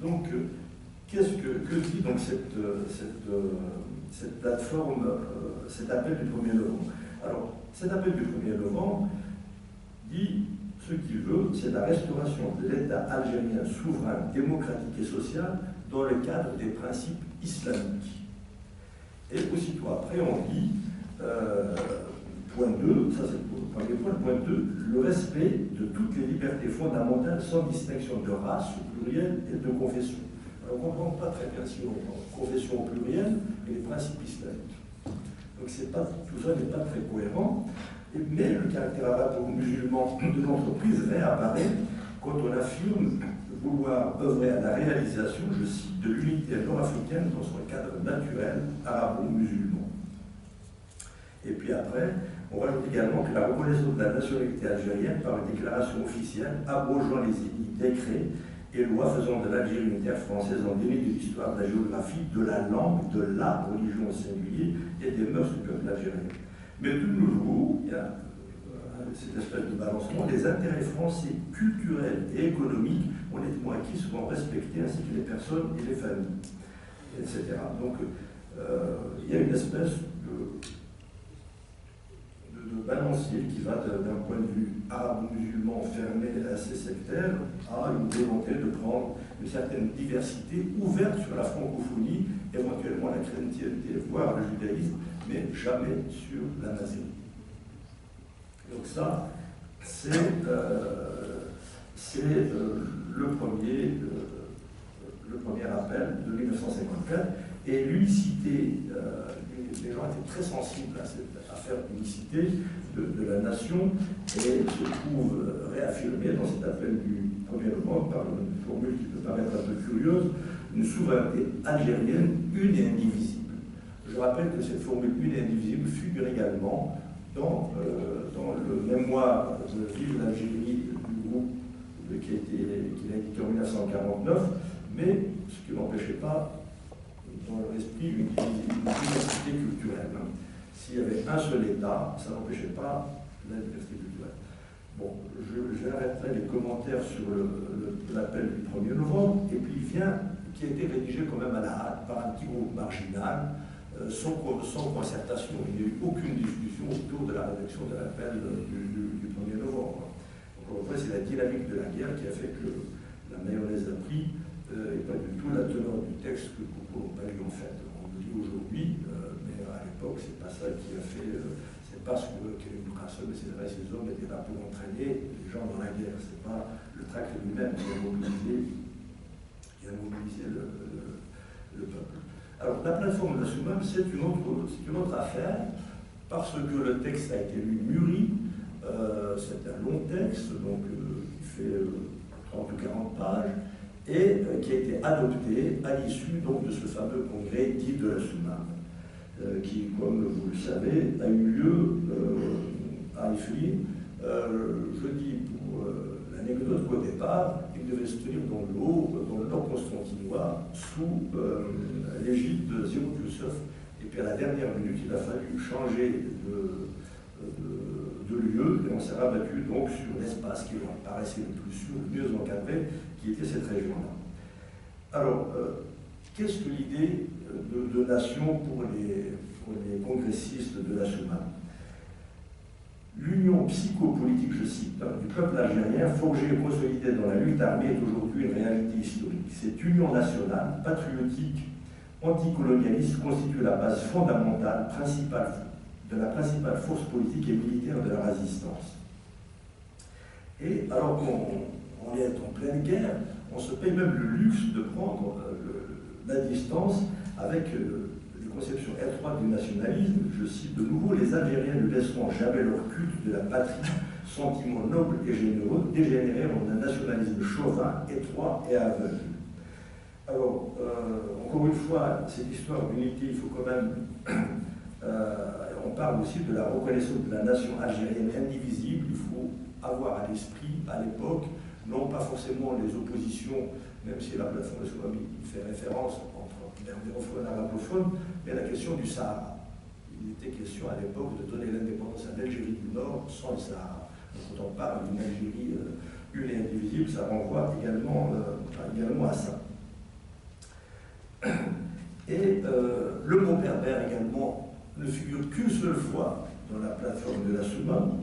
donc, que dit donc cette plateforme, cet appel du 1er novembre? Alors, cet appel du 1er novembre dit ce qu'il veut, c'est la restauration de l'État algérien souverain, démocratique et social dans le cadre des principes islamiques. Et aussitôt après, on dit Point 2, ça c'est le premier point. Point 2, le respect de toutes les libertés fondamentales sans distinction de race au pluriel et de confession. Alors, on ne comprend pas très bien si on prend confession au pluriel et les principes islamiques. Donc tout ça n'est pas très cohérent. Mais le caractère arabo-musulman de l'entreprise réapparaît quand on affirme vouloir œuvrer à la réalisation, je cite, de l'unité nord-africaine dans son cadre naturel arabo-musulman. Et puis après, on rajoute également que la reconnaissance de la nationalité algérienne par une déclaration officielle abrogeant les décrets et lois faisant de l'Algérie une terre française endémique de l'histoire, de la géographie, de la langue, de la religion au singulier et des mœurs du peuple algérien. Mais de nos jours, il y a cette espèce de balancement, les intérêts français culturels et économiques honnêtement acquis seront respectés, ainsi que les personnes et les familles, etc. Donc il y a une espèce de balancier qui va d'un point de vue arabo-musulman fermé assez sectaire à une volonté de prendre une certaine diversité ouverte sur la francophonie, éventuellement la chrétienté, voire le judaïsme, mais jamais sur la nazie. Donc ça, c'est le premier appel de 1954. Et l'unicité, les gens étaient très sensibles à cette affaire d'unicité de la nation et se trouve réaffirmée dans cet appel du 1er novembre par une formule qui peut paraître un peu curieuse, une souveraineté algérienne une et indivisible. Je rappelle que cette formule une et indivisible figure également dans le mémoire de Vive l'Algérie du groupe qu'il a édité en 1949, mais ce qui n'empêchait pas dans leur esprit une diversité culturelle. S'il y avait un seul État, ça n'empêchait pas la diversité culturelle. Bon, j'arrêterai les commentaires sur l'appel du 1er novembre, et puis qui a été rédigé quand même à la hâte par un petit groupe marginal, sans concertation. Il n'y a eu aucune discussion autour de la rédaction de l'appel du 1er novembre. Donc, après, c'est la dynamique de la guerre qui a fait que la mayonnaise a pris, et pas du tout la teneur du texte que beaucoup n'ont pas eu en fait. On le dit aujourd'hui, mais à l'époque, c'est pas ça qui a fait, c'est pas ce que l'éducation de ces hommes étaient là pour entraîner les gens dans la guerre. C'est pas le tract lui-même qui a mobilisé le peuple. Alors, la plateforme de la Soumam, c'est une autre affaire, parce que le texte a été lu mûri. C'est un long texte, donc qui fait 30 ou 40 pages, et qui a été adopté à l'issue donc de ce fameux congrès dit de la Soumam, qui, comme vous le savez, a eu lieu à Ifli. Je dis pour l'anecdote qu'au départ, il devait se tenir dans le nord constantinois, sous l'égide de Zéro Youssef, et puis à la dernière minute, il a fallu changer de lieu, et on s'est rabattu donc sur l'espace qui leur paraissait le plus sûr, le mieux encadré, qui était cette région-là. Alors, qu'est-ce que l'idée de nation pour les congressistes de la Soumam? L'union psychopolitique, je cite, du peuple algérien, forgée et consolidée dans la lutte armée, est aujourd'hui une réalité historique. Cette union nationale, patriotique, anticolonialiste, constitue la base fondamentale, de la principale force politique et militaire de la résistance. Et alors qu'on est en pleine guerre, on se paye même le luxe de prendre la distance avec les conceptions étroites du nationalisme. Je cite de nouveau: les Algériens ne laisseront jamais leur culte de la patrie, sentiment noble et généreux, dégénérer en un nationalisme chauvin, étroit et aveugle. Alors, encore une fois, cette histoire d'unité, il faut quand même... on parle aussi de la reconnaissance de la nation algérienne indivisible. Il faut avoir à l'esprit, à l'époque, non pas forcément les oppositions, même si la plateforme de Soumam fait référence entre berbérophones et arabophones, mais la question du Sahara. Il était question à l'époque de donner l'indépendance à l'Algérie du Nord sans le Sahara. Donc, quand on parle d'une Algérie une et indivisible, ça renvoie également à ça. Et le mot berbère également ne figure qu'une seule fois dans la plateforme de la Soumam,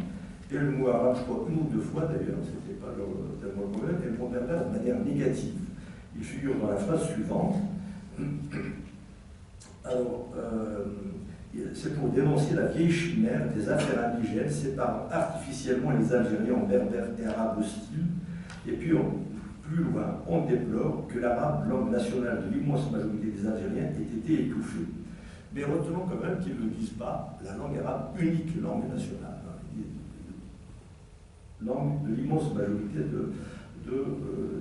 et le mot arabe, je crois, une ou deux fois d'ailleurs, c'était pas tellement le problème, et le mot berbère de manière négative. Il figure dans la phrase suivante. Alors, C'est pour dénoncer la vieille chimère des affaires indigènes séparant artificiellement les Algériens en berbères et arabes hostiles. Et puis, plus loin, on déplore que l'arabe, langue nationale de l'immense majorité des Algériens, ait été étouffée. Mais retenons quand même qu'ils ne disent pas la langue arabe, unique langue nationale. Langue de l'immense majorité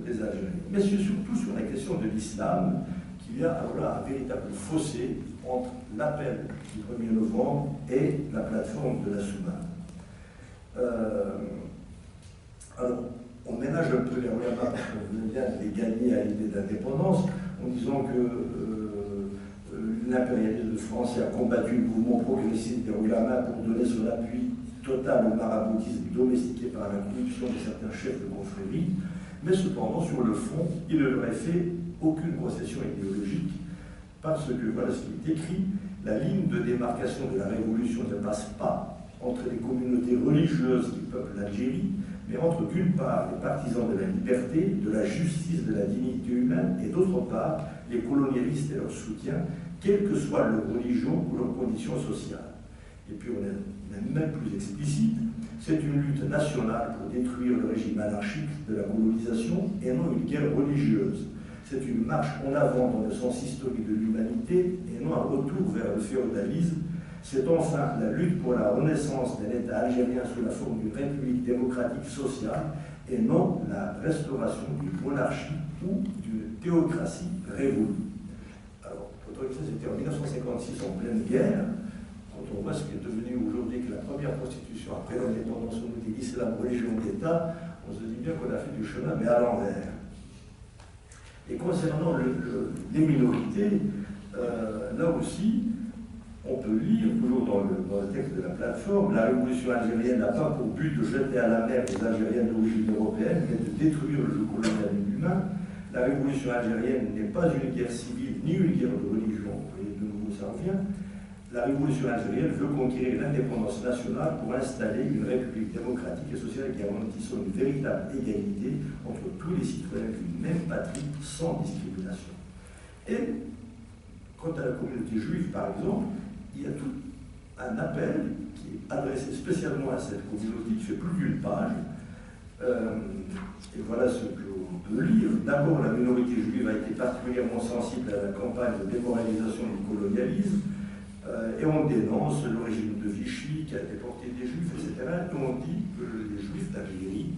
des Algériens. Mais c'est surtout sur la question de l'islam qu'il y a voilà, un véritable fossé entre l'appel du 1er novembre et la plateforme de la Soumane. Alors, on ménage un peu les ulama parce qu'on vient de les gagner à l'idée d'indépendance en disant que l'impérialisme français a combattu le mouvement progressiste des ulama pour donner son appui total au maraboutisme domestiqué par la corruption de certains chefs de confrérie, mais cependant, sur le fond, il ne leur a fait aucune concession idéologique, parce que, voilà ce qui est écrit, la ligne de démarcation de la Révolution ne passe pas entre les communautés religieuses qui peuplent l'Algérie, mais entre d'une part les partisans de la liberté, de la justice, de la dignité humaine, et d'autre part les colonialistes et leurs soutiens, quelle que soit leur religion ou leurs conditions sociales. Et puis on est même plus explicite, c'est une lutte nationale pour détruire le régime anarchique de la colonisation et non une guerre religieuse. C'est une marche en avant dans le sens historique de l'humanité et non un retour vers le féodalisme. C'est enfin la lutte pour la renaissance d'un État algérien sous la forme d'une république démocratique sociale et non la restauration d'une monarchie ou d'une théocratie révolue. Alors, ça c'était en 1956 en pleine guerre. Quand on voit ce qui est devenu aujourd'hui que la première constitution après l'indépendance, on nous dit l'islam, religion d'État, on se dit bien qu'on a fait du chemin, mais à l'envers. Et concernant les minorités, là aussi, on peut lire, toujours dans le texte de la plateforme, la révolution algérienne n'a pas pour but de jeter à la mer les Algériens d'origine européenne, mais de détruire le colonialisme humain. La révolution algérienne n'est pas une guerre civile, ni une guerre de religion. Vous voyez, de nouveau, ça revient. La révolution algérienne veut conquérir l'indépendance nationale pour installer une république démocratique et sociale garantissant une véritable égalité entre tous les citoyens d'une même patrie sans discrimination. Et quant à la communauté juive, par exemple, il y a tout un appel qui est adressé spécialement à cette communauté qui fait plus d'une page. Et voilà ce qu'on peut lire. D'abord, la minorité juive a été particulièrement sensible à la campagne de démoralisation du colonialisme. Et on dénonce le régime de Vichy qui a déporté des juifs, etc. Et on dit que les juifs d'Algérie,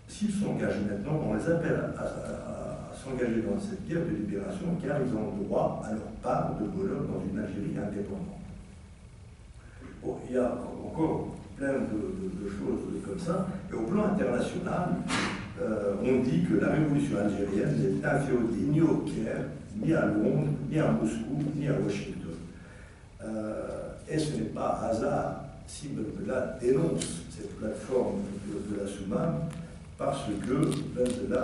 s'ils s'engagent maintenant, on les appelle à s'engager dans cette guerre de libération car ils ont droit à leur part de bonheur dans une Algérie indépendante. Bon, il y a encore plein de choses comme ça. Et au plan international, on dit que la révolution algérienne n'est inféodée ni au Caire, ni à Londres, ni à Moscou, ni à Washington. Et ce n'est pas hasard si Benbella dénonce cette plateforme de la Soumane, parce que Benbella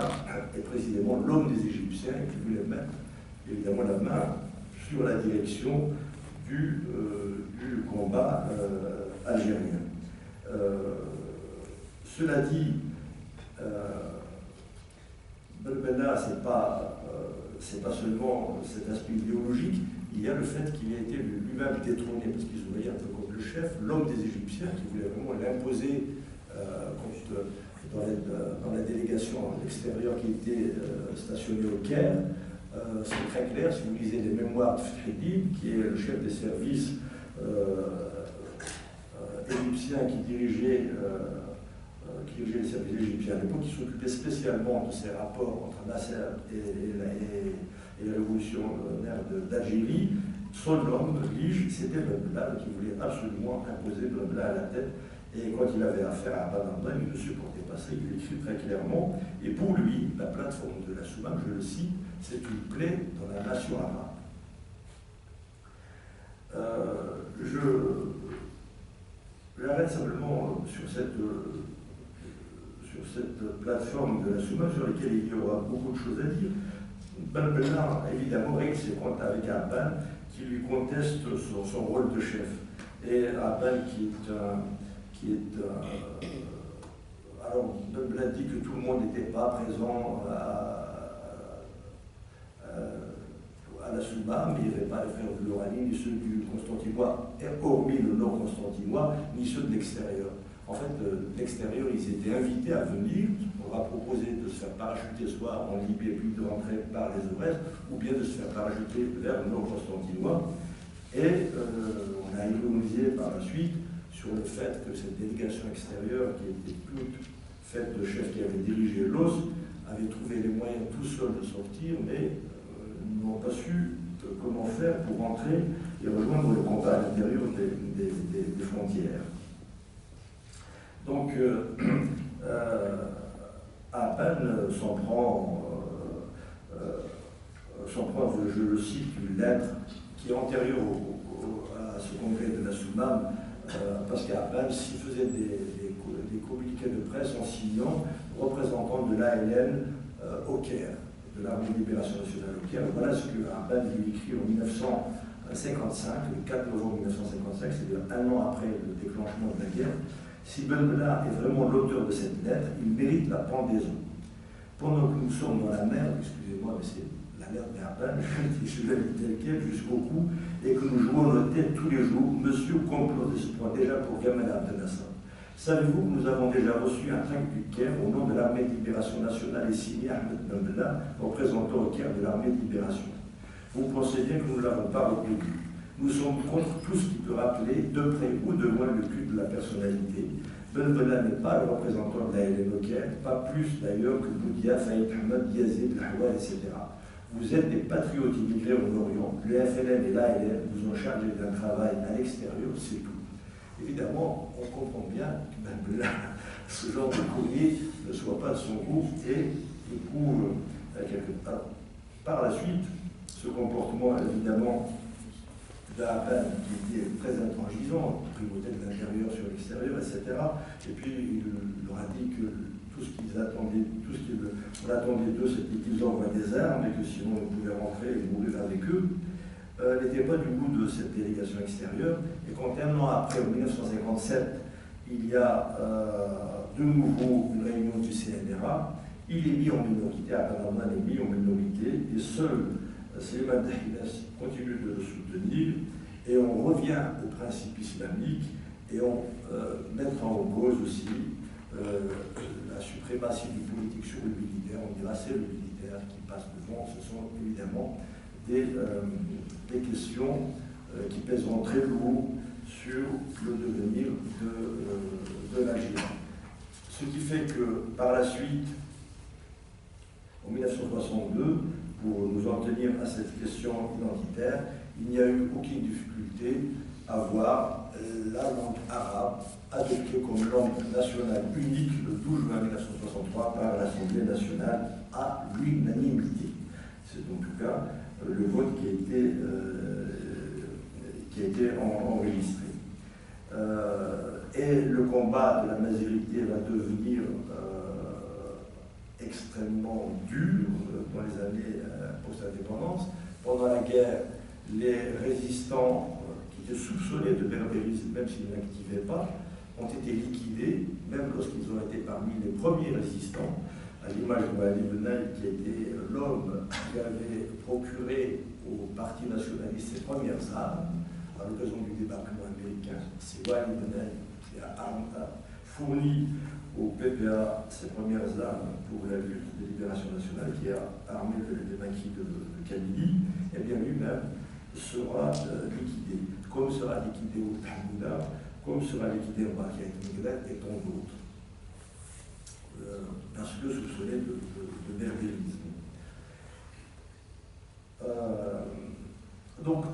est précisément l'homme des Égyptiens qui voulait mettre évidemment la main sur la direction du combat algérien. Cela dit, Benbella, c'est pas seulement cet aspect idéologique. Il y a le fait qu'il ait été lui-même détrôné, parce qu'il se voyait un peu comme le chef, l'homme des Égyptiens, qui voulait vraiment l'imposer dans la délégation extérieure qui était stationnée au Caire. C'est très clair, si vous lisez les mémoires de Fredib, qui est le chef des services égyptiens qui dirigeait les services égyptiens à l'époque, qui s'occupait spécialement de ces rapports entre Nasser et la révolutionnaire d'Algérie. Son homme, Lige, c'était Benbella, qui voulait absolument imposer Benbella à la tête. Et quand il avait affaire à Benbella, il ne supportait pas ça, il l'écrit très clairement. Et pour lui, la plateforme de la Soumane, je le cite, c'est une plaie dans la nation arabe. J'arrête simplement sur cette plateforme de la Soumane sur laquelle il y aura beaucoup de choses à dire. Benbella, évidemment, règle ses comptes avec Aban, qui lui conteste son rôle de chef. Et Aban, qui est alors, Benbella dit que tout le monde n'était pas présent à la Soumane. Assoumam, mais il n'y avait pas les frères de l'Oranie, ni ceux du Constantinois, hormis le nord constantinois, ni ceux de l'extérieur. En fait, de l'extérieur, ils étaient invités à venir. On leur a proposé de se faire parachuter soit en Libye et puis de rentrer par les Aurès, ou bien de se faire parachuter vers le nord constantinois. Et on a ironisé par la suite sur le fait que cette délégation extérieure, qui était toute faite de chefs qui avaient dirigé l'os, avait trouvé les moyens tout seuls de sortir, mais n'ont pas su comment faire pour rentrer et rejoindre le combat à l'intérieur des frontières. Donc, Aben s'en prend, je le cite, une lettre qui est antérieure à ce congrès de l'Assoumam, parce qu'Aben s'y faisait des communiqués de presse en signant représentant de l'ALN au Caire, de l'Armée de Libération Nationale au Caire. Voilà ce que Aben lui écrit en 1955, le 4 novembre 1955, c'est-à-dire un an après le déclenchement de la guerre. Si Ben Bella est vraiment l'auteur de cette lettre, il mérite la pendaison. Pendant que nous sommes dans la mer, excusez-moi, mais c'est la lettre d'Aben, je l'ai dit tel quel jusqu'au cou, et que nous jouons nos têtes tous les jours, monsieur complot de ce point déjà pour Gamal Abdel Nasser. Savez-vous que nous avons déjà reçu un tract du Caire au nom de l'Armée de Libération Nationale et signé Ahmed Ben Bella, représentant au Caire de l'Armée de Libération. Vous pensez bien que nous ne l'avons pas reconnu. Nous sommes contre tout ce qui peut rappeler, de près ou de loin, le culte de la personnalité. Ben Bella n'est pas le représentant de l'ALN au Caire, pas plus d'ailleurs que Boudia, Faïd Ahmed, Yazid, Lahwa, etc. Vous êtes des patriotes immigrés au Orient. Le FLN et l'ALN vous ont chargé d'un travail à l'extérieur, c'est tout. Évidemment, on comprend bien que Ben Bella, ce genre de courrier ne soit pas de son goût et il prouve quelque part. Par la suite, ce comportement, évidemment, d'Aben, qui était très intransigeant, primauté de l'intérieur sur l'extérieur, etc. Et puis, il leur a dit que tout ce qu'ils attendaient, on attendait d'eux, c'était qu'ils envoient des armes et que sinon on pouvait rentrer et mourir avec eux. N'était pas du goût de cette délégation extérieure. Et quand un an après, en 1957, il y a de nouveau une réunion du CNRA, il est mis en minorité, Aben est mis en minorité, et seul Slimane Dahilas continue de le soutenir, et on revient au principe islamique, et on mettra en cause aussi la suprématie du politique sur le militaire. On dira c'est le militaire qui passe devant. Ce sont évidemment des questions qui pèseront très lourd sur le devenir de l'Algérie. Ce qui fait que par la suite, en 1962, pour nous en tenir à cette question identitaire, il n'y a eu aucune difficulté à voir la langue arabe adoptée comme langue nationale unique le 12 juin 1963 par l'Assemblée nationale à l'unanimité. C'est en tout cas le vote qui a été enregistré. Et le combat de la majorité va devenir extrêmement dur dans les années post-indépendance. Pendant la guerre, les résistants qui étaient soupçonnés de berbérisme, même s'ils n'activaient pas, ont été liquidés, même lorsqu'ils ont été parmi les premiers résistants, à l'image de Ali Benaï, qui était l'homme qui avait procuré au Parti nationaliste ses premières armes à l'occasion du débarquement américain. C'est Ali Benaï qui a fourni au PPA ses premières armes pour la lutte de libération nationale, qui a armé les maquis de Kabylie, et bien lui-même sera liquidé, comme sera liquidé au Hamouda, comme sera liquidé au Bakia et tant d'autres, parce que soupçonné de berbérisme. Donc,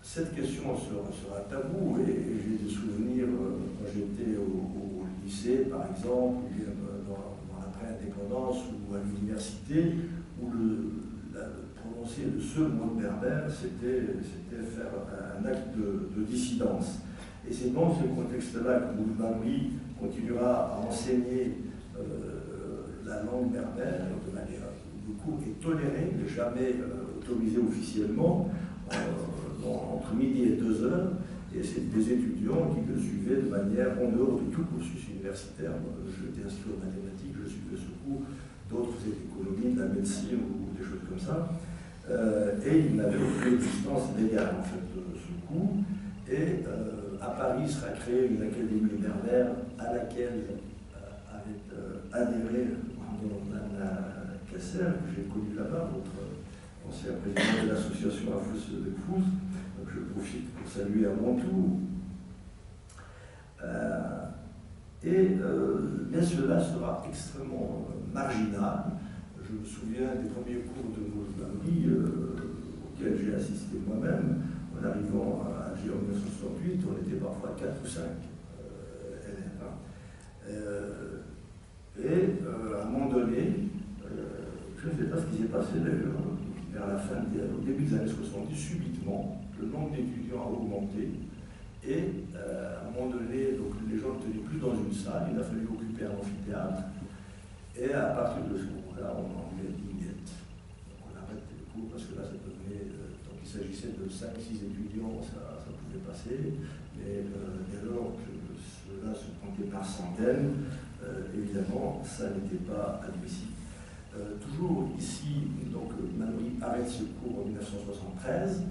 cette question sera tabou, et j'ai des souvenirs quand j'étais au lycée, par exemple, dans l'après-indépendance ou à l'université, où prononcer le seul mot de berbère, c'était faire un acte de dissidence. Et c'est dans ce contexte-là que Moulmaoui continuera à enseigner la langue berbère de manière, du coup, est tolérée, mais jamais autorisée officiellement, entre midi et 2 heures, et c'est des étudiants qui le suivaient de manière en dehors de tout cursus universitaire. Moi, j'étais inscrit aux mathématiques, je suivais ce cours, d'autres faisaient l'économie, de la médecine ou des choses comme ça. et il n'avait aucune existence légale en fait ce coup. Et à Paris sera créée une académie berbère à laquelle avait adhéré Mohamed Kasser, que j'ai connu là-bas, votre ancien président de l'association Afous de Fous. Donc je profite pour saluer à mon tour. Mais cela sera extrêmement marginal. Je me souviens des premiers cours de Moujbamri auxquels j'ai assisté moi-même. En arrivant à Alger en 1968, on était parfois 4 ou 5 élèves. À un moment donné, je ne sais pas ce qui s'est passé d'ailleurs, vers la fin, au début des années 70, subitement, le nombre d'étudiants a augmenté. Et à un moment donné, donc, les gens ne tenaient plus dans une salle, il a fallu occuper un amphithéâtre. Et à partir de ce moment-là, on en met 10 miettes. Donc on arrête les cours parce que là, ça devenait. Donc il s'agissait de 5-6 étudiants, ça pouvait passer. Mais dès lors que cela se comptait par centaines, évidemment, ça n'était pas admissible. Toujours ici, donc Manouri arrête ce cours en 1973.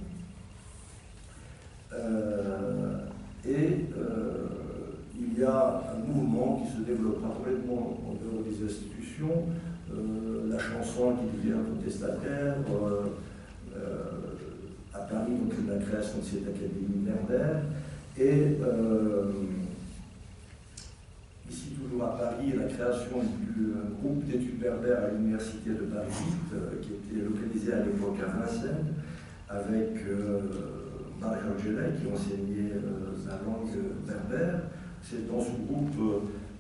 Il y a un mouvement qui se développera complètement en dehors des institutions, la chanson qui devient contestataire, à Paris, donc la création de cette académie berbère, et ici toujours à Paris, la création d'un groupe d'études berbères à l'université de Paris 8, qui était localisé à l'époque à Vincennes, avec Marc Angela qui enseignait la langue berbère. C'est dans ce groupe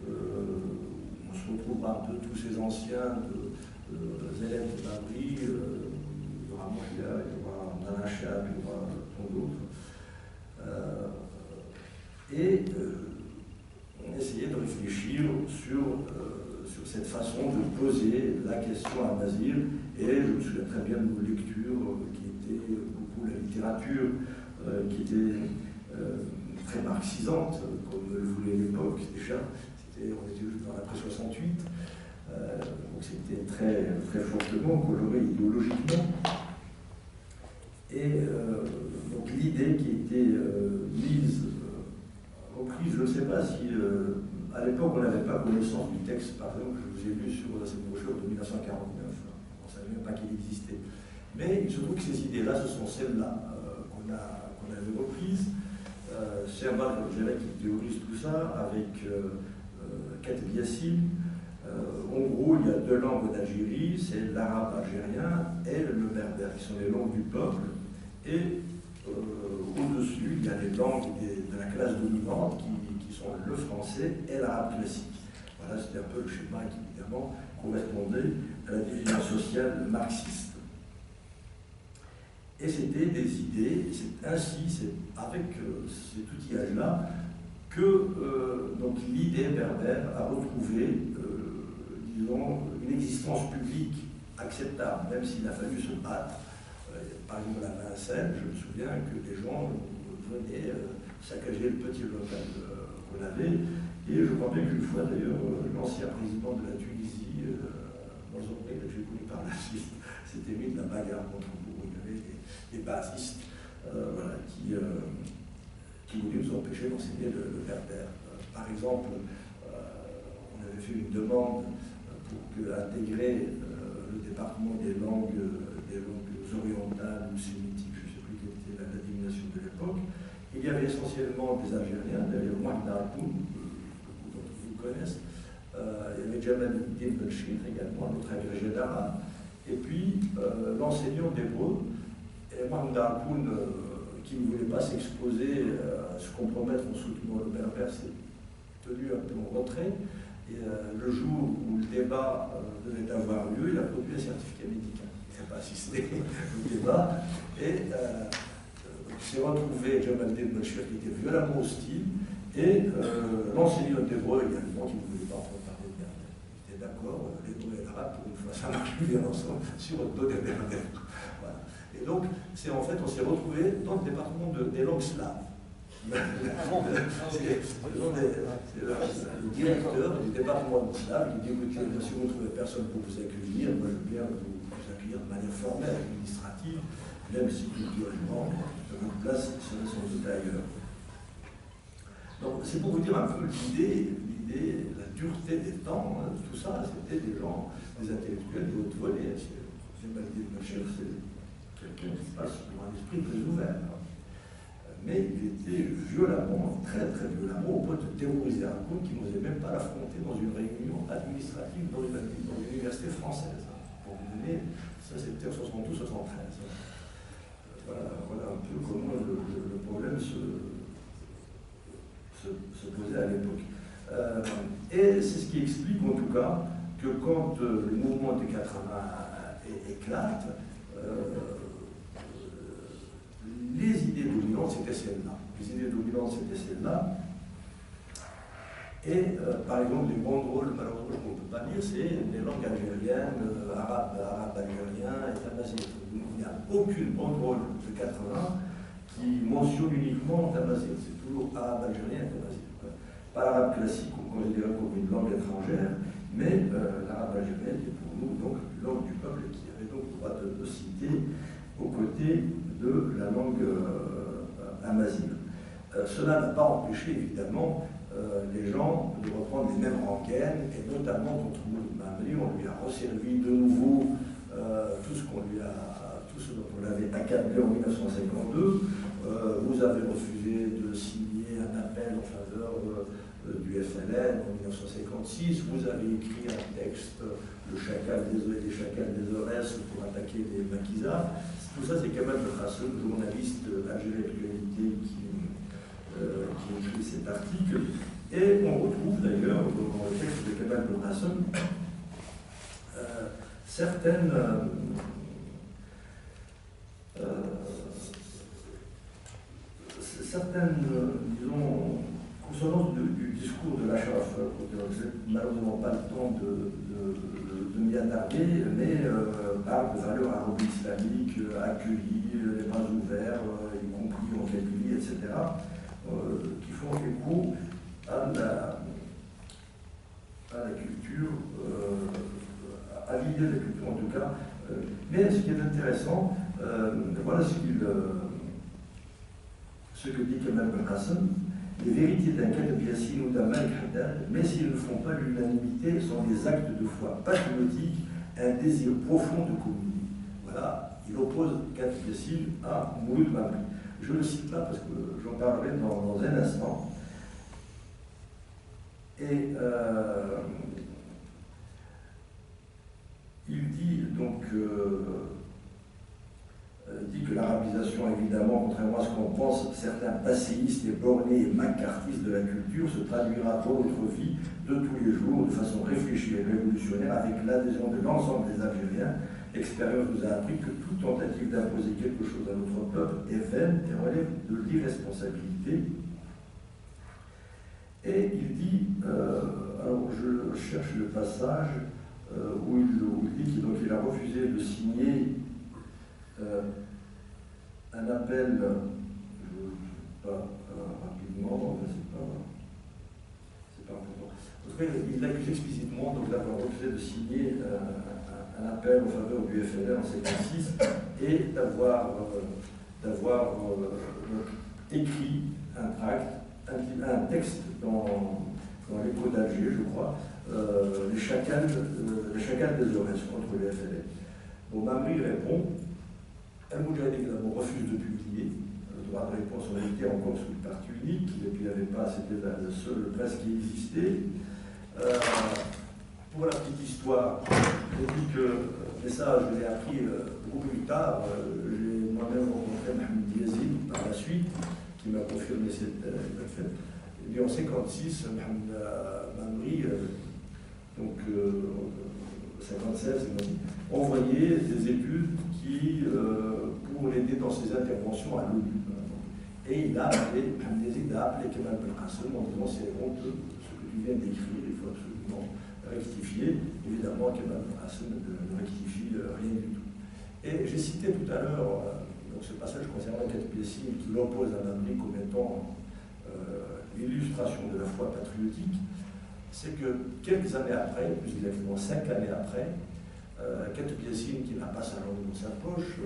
on se retrouvera un peu tous ces anciens élèves de Babri, il y aura Moria, il y aura Nanacha, il y aura tant d'autres. On essayait de réfléchir sur cette façon de poser la question à Mazir, et je me souviens très bien de nos lectures qui étaient beaucoup la littérature, qui était très marxisante, comme le voulait l'époque déjà. On était juste dans l'après 68, donc c'était très, très fortement coloré idéologiquement. Et donc l'idée qui était reprise, je ne sais pas si à l'époque on n'avait pas connaissance du texte, par exemple, que je vous ai lu sur cette brochure de 1949, on ne savait même pas qu'il existait. Mais il se trouve que ces idées-là, ce sont celles-là qu'on avait reprises. C'est un Marc qui théorise tout ça avec Kateb Yassine. En gros, il y a 2 langues d'Algérie, c'est l'arabe algérien et le berbère, qui sont les langues du peuple. Et au-dessus, il y a les langues de la classe dominante qui sont le français et l'arabe classique. Voilà, c'était un peu le schéma qui, évidemment, correspondait à la division sociale marxiste. Et c'était des idées, c'est ainsi, c'est avec cet outillage-là que l'idée berbère a retrouvé, disons, une existence publique acceptable, même s'il a fallu se battre. Par exemple, à Vincennes, je me souviens que des gens venaient saccager le petit local qu'on avait, et je crois bien qu'une fois, d'ailleurs, l'ancien président de la Tunisie, Mazoré, que j'ai connu par la suite, s'était mis de la bagarre contre vous. Il y avait des basistes qui voulaient nous empêcher d'enseigner le berbère. Par exemple, on avait fait une demande pour intégrer le département des langues orientales ou sémitiques, je ne sais plus quelle était la dénomination de l'époque. Il y avait essentiellement des Algériens, d'ailleurs Mohamed Arpoun, que beaucoup d'entre vous connaissent. Il y avait Jamal Belchir également, notre agrégé d'arabe. Et puis l'enseignant d'hébreu, et Mohamed Arpoun, qui ne voulait pas s'exposer, se compromettre en soutenant le berbère, s'est tenu un peu en retrait. Et le jour où le débat devait avoir lieu, il a produit un certificat médical. Il n'a pas assisté au débat. Et s'est retrouvé Jamal Belchir qui était violemment hostile, et l'enseignant d'hébreu également, qui ne voulait pas entendre parler de berbère. Il était d'accord, l'hébreu et l'arabe, pour une fois, ça marche bien ensemble, sur le dos des berbères. Voilà. Et donc, en fait, on s'est retrouvé dans le département des langues slaves. C'est le directeur du département de slave qui dit écoutez, si vous ne trouvez personne pour vous accueillir, moi je veux bien vous accueillir de manière formelle, administrative, même si culturellement, votre place serait sans doute ailleurs. Donc c'est pour vous dire un peu l'idée, la dureté des temps, hein, tout ça, c'était des gens, des intellectuels de haute volée. C'est mal dit de ma chère, c'est quelqu'un qui passe pour un esprit très ouvert. Mais il était violemment, très très violemment, au point de terroriser un compte qui n'osait même pas l'affronter dans une réunion administrative dans une université française. Pour vous donner, ça c'était en 72-73. Voilà un peu comment le problème se posait à l'époque. Et c'est ce qui explique en tout cas que quand le mouvement des 80 éclate, les idées dominantes, c'était celles-là. Les idées dominantes, c'était celles-là. Et par exemple, les banderoles, malheureusement, qu'on ne peut pas lire, c'est les langues algériennes, arabes algériens et tamazight. Il n'y a aucune banderole de 80 qui mentionne uniquement tamazight. C'est toujours arabe algérien et tamazight. Pas l'arabe classique, qu'on considérait comme une langue étrangère, mais l'arabe algérien était pour nous donc langue du peuple qui avait donc le droit de citer aux côtés de la langue amazigh. Cela n'a pas empêché évidemment les gens de reprendre les mêmes rengaines, et notamment contre Mouloud Mamri, on lui a resservi de nouveau tout ce dont on l'avait accablé en 1952. Vous avez refusé de signer un appel en faveur du FLN en 1956. Vous avez écrit un texte, le chacal des chacals des Aurès, pour attaquer les maquisards. Tout ça, c'est Kamal Belkacem, journaliste Algérie Actualité, qui écrit cet article. Et on retrouve d'ailleurs dans le texte de Kamal Belkacem certaines disons, consonances du discours de l'Achraf. Je n'ai malheureusement pas le temps de m'y attarder, mais parle de valeurs arabo-islamiques accueillies, les bras ouverts, y compris en Kabylie, etc., qui font écho à la culture, à l'idée de la culture en tout cas. Mais ce qui est intéressant, voilà ce que dit Kamal Belkacem: les vérités d'un Kateb Yassine ou d'un Malik Haddad, mais s'ils ne font pas l'unanimité, sont des actes de foi patriotique, un désir profond de communier. Voilà, il oppose Kateb Yassine à Mouloud Mamri. Je ne le cite pas parce que j'en parlerai dans un instant. Et il dit donc dit que l'arabisation, évidemment, contrairement à ce qu'on pense, certains passéistes et bornés et macartistes de la culture, se traduira dans notre vie de tous les jours de façon réfléchie et révolutionnaire avec l'adhésion de l'ensemble des Algériens. L'expérience nous a appris que toute tentative d'imposer quelque chose à notre peuple est vaine et relève de l'irresponsabilité. Et il dit, alors je cherche le passage où il dit qu'il a refusé de signer un appel, pas rapidement, mais c'est pas important. En tout cas, il l'accuse explicitement d'avoir refusé de signer un appel en faveur du FLN en 1956 et d'avoir écrit un tract, un texte dans l'écho d'Alger, je crois, les chacals des Aurès contre le FLN. Bon, Mamri répond: Al-Moujahidine d'abord refuse de publier. Le droit de réponse en était encore sous le parti unique, et puis il n'y avait pas, c'était la seule presse qui existait. Pour la petite histoire, je dis que, mais ça je l'ai appris beaucoup plus tard, j'ai moi-même rencontré Mohamed Yazid par la suite, qui m'a confirmé cette fait. Et bien en 1956, Mohamed Mamri, donc 1956, envoyait des études pour l'aider dans ses interventions à l'ONU. Et il a appelé, Kamal Belkacem en disant: c'est honteux ce que tu viens d'écrire, il faut absolument rectifier. Évidemment, Kamal Belkacem ne rectifie rien du tout. Et j'ai cité tout à l'heure ce passage concernant Kateb Yassine qui l'oppose à Mamri comme étant l'illustration de la foi patriotique. C'est que quelques années après, plus exactement 5 années après, Kateb Yassine, qui n'a pas sa langue dans sa poche,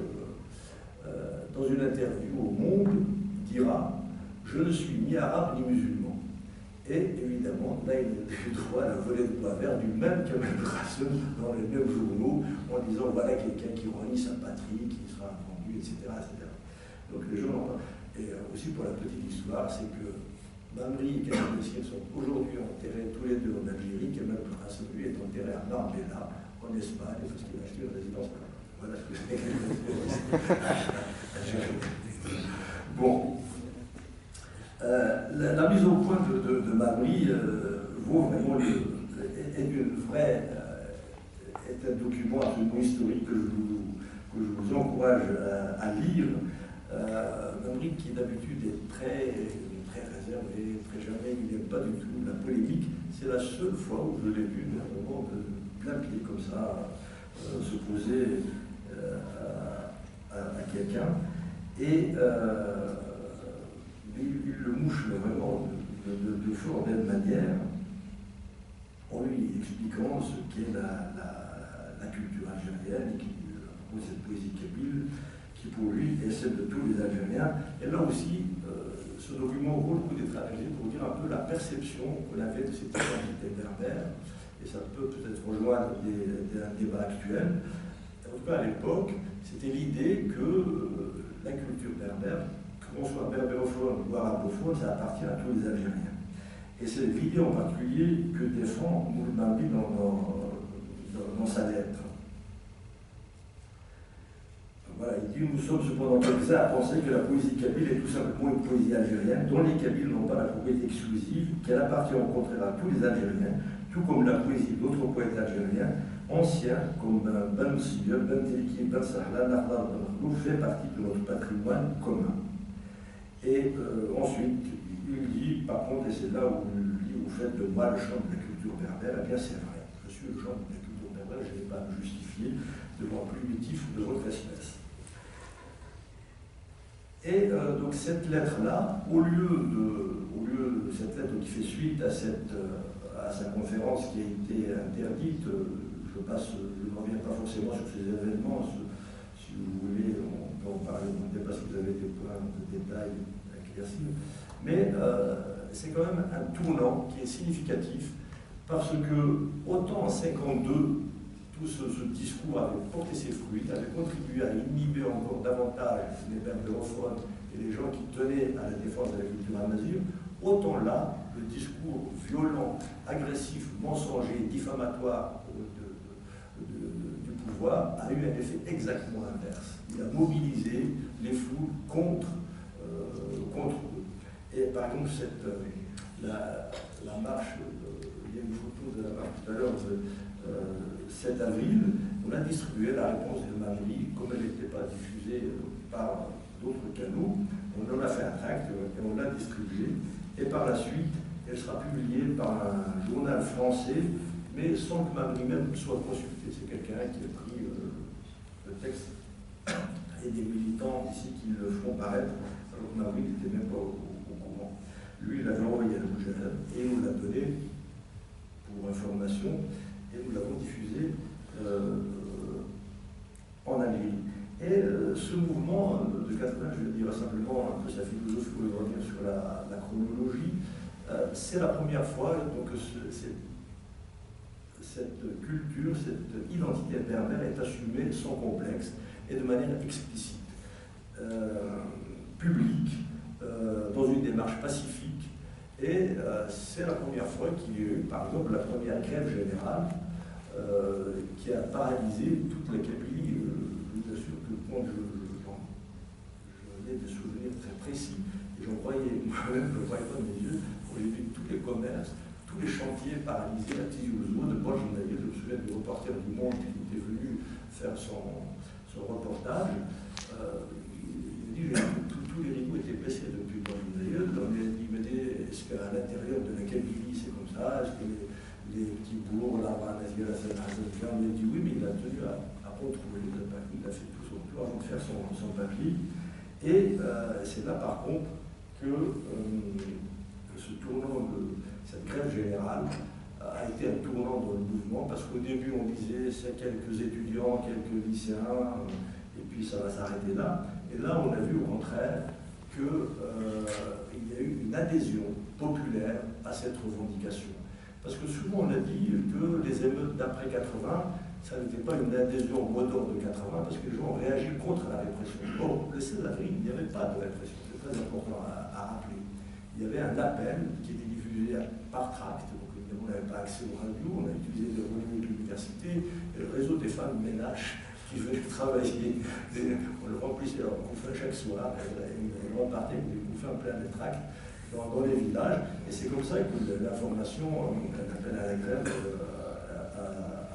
dans une interview au Monde, dira « Je ne suis ni arabe ni musulman ». Et évidemment, là, il a eu droit à la volée de bois vert du même Kamel Rassoul dans les mêmes journaux, en disant « Voilà quelqu'un qui renie sa patrie, qui sera vendu, etc. etc. » Donc les gens n'ont pas. Et aussi pour la petite histoire, c'est que Mamri et Kamel Bessir sont aujourd'hui enterrés tous les deux en Algérie. Kamel Rassoul, lui, est enterré à Marbella, en Espagne, parce qu'il a acheté une résidence là. Voilà ce que je Bon. La mise au point de Mamri vaut vraiment est un document absolument historique que je vous encourage à lire. Mamri, qui d'habitude est très réservé, très jamais, il n'aime pas du tout la polémique. C'est la seule fois où je l'ai vu vraiment de plein pied comme ça se poser à quelqu'un. Et il le mouche vraiment de fort belle manière, en lui expliquant ce qu'est la culture algérienne, cette poésie kabyle, qui pour lui est celle de tous les Algériens. Et là aussi, ce document vaut le coup d'être analysé pour dire un peu la perception qu'on avait de cette identité berbère, et ça peut peut-être rejoindre un débat actuel. En tout cas, à l'époque, c'était l'idée que la culture berbère, qu'on soit berbérophone ou arabophone, ça appartient à tous les Algériens. Et c'est l'idée en particulier que défend Moul Mamri dans sa lettre. Voilà, il dit « Nous sommes cependant quelques-uns à penser que la poésie kabyle est tout simplement une poésie algérienne dont les Kabyles n'ont pas la propriété exclusive, qu'elle appartient au contraire à tous les Algériens, tout comme la poésie d'autres poètes algériens, anciens comme Ben Msir, Ben Teliki, Ben Sahla, Nardar, Ben Khlouf, fait partie de notre patrimoine commun. » Et ensuite, il dit, par contre, et c'est là où il dit « Vous faites de moi le champ de la culture berbère », eh bien c'est vrai, je suis le champ de la culture berbère, je n'ai pas à me justifier devant un primitif de votre espèce. Et donc cette lettre-là, au lieu de cette lettre qui fait suite à sa conférence qui a été interdite, je ne reviens pas forcément sur ces événements, si vous voulez, on peut en parler, on ne sait pas si vous avez des points de détail à éclaircir, mais c'est quand même un tournant qui est significatif, parce que autant en 1952, tout ce discours avait porté ses fruits, avait contribué à inhiber encore davantage les berbérophones et les gens qui tenaient à la défense de la culture amazigh, autant là, le discours violent, agressif, mensonger, diffamatoire du pouvoir a eu un effet exactement inverse. Il a mobilisé les foules contre eux. Et par exemple, la marche, il y a une photo de la marche tout à l'heure, 7 avril, on a distribué la réponse de Mamri, comme elle n'était pas diffusée par d'autres canaux, on en a fait un tract et on l'a distribué. Et par la suite, elle sera publiée par un journal français, mais sans que Mamri même soit consulté. C'est quelqu'un qui a pris le texte et des militants ici qui le font paraître, alors que Mamri n'était même pas au courant. Lui, il l'avait envoyé à Genève et nous l'a donné pour information. Et nous l'avons diffusé en Algérie. Et ce mouvement de 80, je dirais simplement un peu sa philosophie pour revenir sur la chronologie, c'est la première fois donc, cette culture, cette identité berbère est assumée sans complexe et de manière explicite, publique, dans une démarche pacifique. Et c'est la première fois qu'il y a eu, par exemple, la première grève générale qui a paralysé toute la Kabylie. Je vous assure que moi, j'en ai des souvenirs très précis. Et j'en croyais, moi-même, je ne croyais pas de mes yeux, où j'ai vu tous les commerces, tous les chantiers paralysés à Tizi Ouzou. De moi, je me souviens du reporter du Monde qui était venu faire son reportage. Il m'a dit tous les rideaux étaient baissés depuis le temps du Zaïre. Il m'a dit, est-ce qu'à l'intérieur de la Kabylie c'est comme ça? Est-ce que les petits bourgs, là, on a dit oui, mais il a tenu à contrôler les papiers, il a fait tout son tour avant de faire son papier. Et c'est là, par contre, que ce tournant cette grève générale a été un tournant dans le mouvement, parce qu'au début, on disait c'est quelques étudiants, quelques lycéens, et puis ça va s'arrêter là. Et là, on a vu au contraire qu'il y a eu une adhésion populaire à cette revendication. Parce que souvent on a dit que les émeutes d'après 80, ça n'était pas une adhésion au mot d'ordre de 80, parce que les gens ont réagi contre la répression. Or, le 16 avril, il n'y avait pas de répression, c'est très important à rappeler. Il y avait un appel qui était diffusé par tract, donc évidemment on n'avait pas accès aux radios, on a utilisé les relais de l'université, et le réseau des femmes ménages qui venaient travailler, on le remplissait leur couffin chaque soir, et on repartait avec des couffins pleins de tracts dans les villages, et c'est comme ça que l'information, un appel à la grève,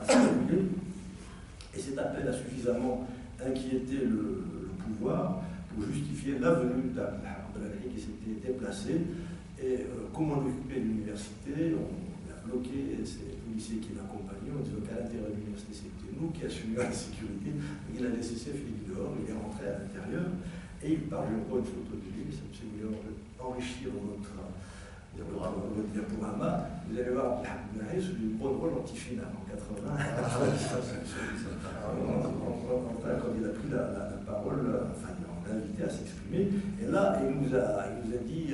a circulé. Et cet appel a suffisamment inquiété le pouvoir pour justifier la venue d'Abdelhamid qui s'était déplacé. Et comme on occupait l'université, on a bloqué ces policiers qui l'accompagnaient en disant qu'à l'intérieur de l'université, c'était nous qui assumions la sécurité. Il a laissé ses filles dehors, il est rentré à l'intérieur. Et il parle, j'ai encore une photo de lui, si vous voulez enrichir votre diaporama, vous allez voir Abdelhamid sur une bonne rôle anti-finale en 80. Quand il a pris la parole, enfin, on l'a invité à s'exprimer. Et là, il nous a dit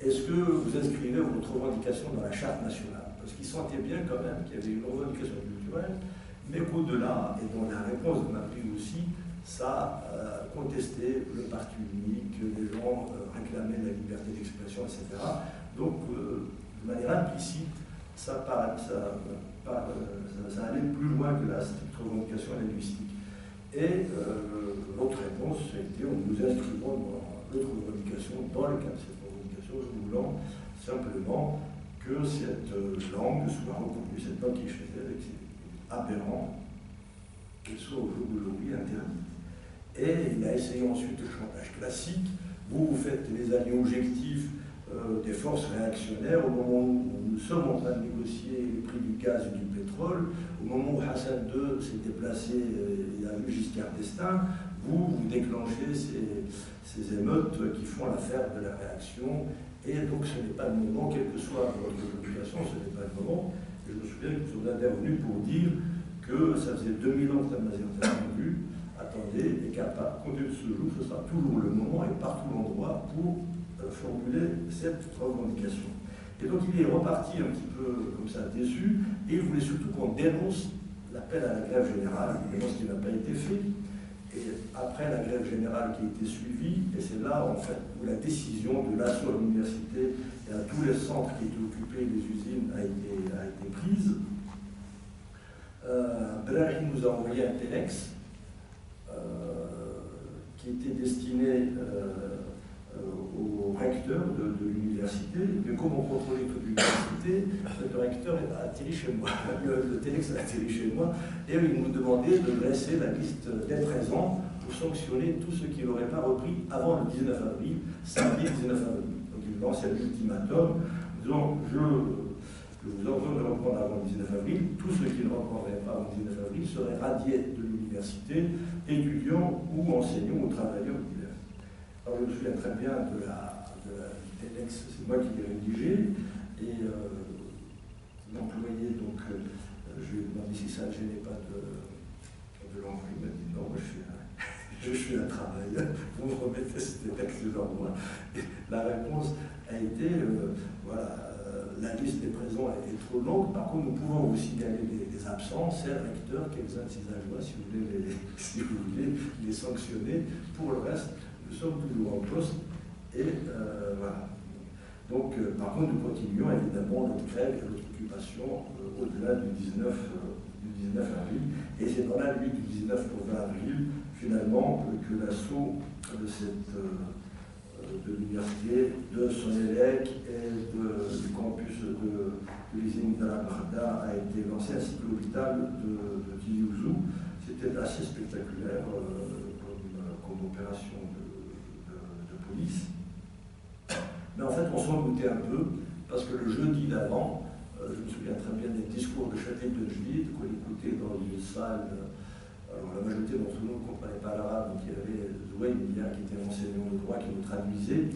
est-ce que vous inscrivez votre revendication dans la charte nationale? Parce qu'il sentait bien quand même qu'il y avait une revendication culturelle, mais qu'au-delà, et dont la réponse de ma prise aussi, ça contestait le parti unique, les gens réclamaient la liberté d'expression, etc. Donc, de manière implicite, ça allait plus loin que la stricte revendication linguistique. Et notre réponse a été nous inscrivons dans notre revendication, dans le cadre de cette revendication, voulant simplement que cette langue soit reconnue, cette langue qui est chez elle, c'est aberrant, qu'elle soit au jour d'aujourd'hui interdite. Et il a essayé ensuite le chantage classique. Vous faites les alliés objectifs des forces réactionnaires au moment où nous sommes en train de négocier les prix du gaz et du pétrole, au moment où Hassan II s'est déplacé, il a eu Giscard d'Estaing, vous déclenchez ces émeutes qui font l'affaire de la réaction. Et donc ce n'est pas le moment, quelle que soit votre population, ce n'est pas le moment. Et je me souviens que nous sommes intervenus pour dire que ça faisait 2000 ans que la Mazir était venue. Attendez, et qu'à compter de ce jour, ce sera toujours le moment et partout l'endroit pour formuler cette revendication. Et donc il est reparti un petit peu comme ça déçu, et il voulait surtout qu'on dénonce l'appel à la grève générale, évidemment ce qui n'a pas été fait. Et après la grève générale qui a été suivie, et c'est là en fait où la décision de l'assaut à l'université et à tous les centres qui étaient occupés, les usines, a été prise. Brahim nous a envoyé un telex qui était destiné au recteur de l'université. Mais comme on contrôlait toute l'université, le recteur a atterri chez moi. Le telex a atterri chez moi et il nous demandait de dresser la liste des présents pour sanctionner tous ceux qui n'auraient pas repris avant le 19 avril, samedi 19 avril. Donc il lance un ultimatum disant je vous ordonne de reprendre avant le 19 avril. Tous ceux qui ne reprendraient pas avant le 19 avril seraient radiés de l'université, étudiants ou enseignants ou travailleurs divers. Alors je me souviens très bien du telex, c'est moi qui l'ai rédigé, et l'employé, donc je lui ai demandé si ça ne gênait pas de l'envoyer. Il m'a dit non, moi je suis un travailleur, vous me remettez ce texte devant moi. Et la réponse a été voilà. La liste des présents est trop longue. Par contre, nous pouvons vous signaler des absences. C'est le recteur, quelques-uns de ses adjoints, si vous voulez les sanctionner. Pour le reste, nous sommes toujours en poste. Et voilà. Donc, par contre, nous continuons évidemment notre grève et notre occupation au-delà du 19 avril. Et c'est dans la nuit du 19 au 20 avril, finalement, que l'assaut de l'université, de son élève et du campus de l'usine de la Barda a été lancé, ainsi que l'hôpital de Tiyouzou. C'était assez spectaculaire comme opération de police. Mais en fait, on s'en doutait un peu, parce que le jeudi d'avant, je me souviens très bien des discours de Khatib Benjelid qu'on écoutait dans une salle. Alors la majorité d'entre nous ne comprenait pas l'arabe, donc il y avait Zouaïmia qui était enseignant de droit qui nous traduisait,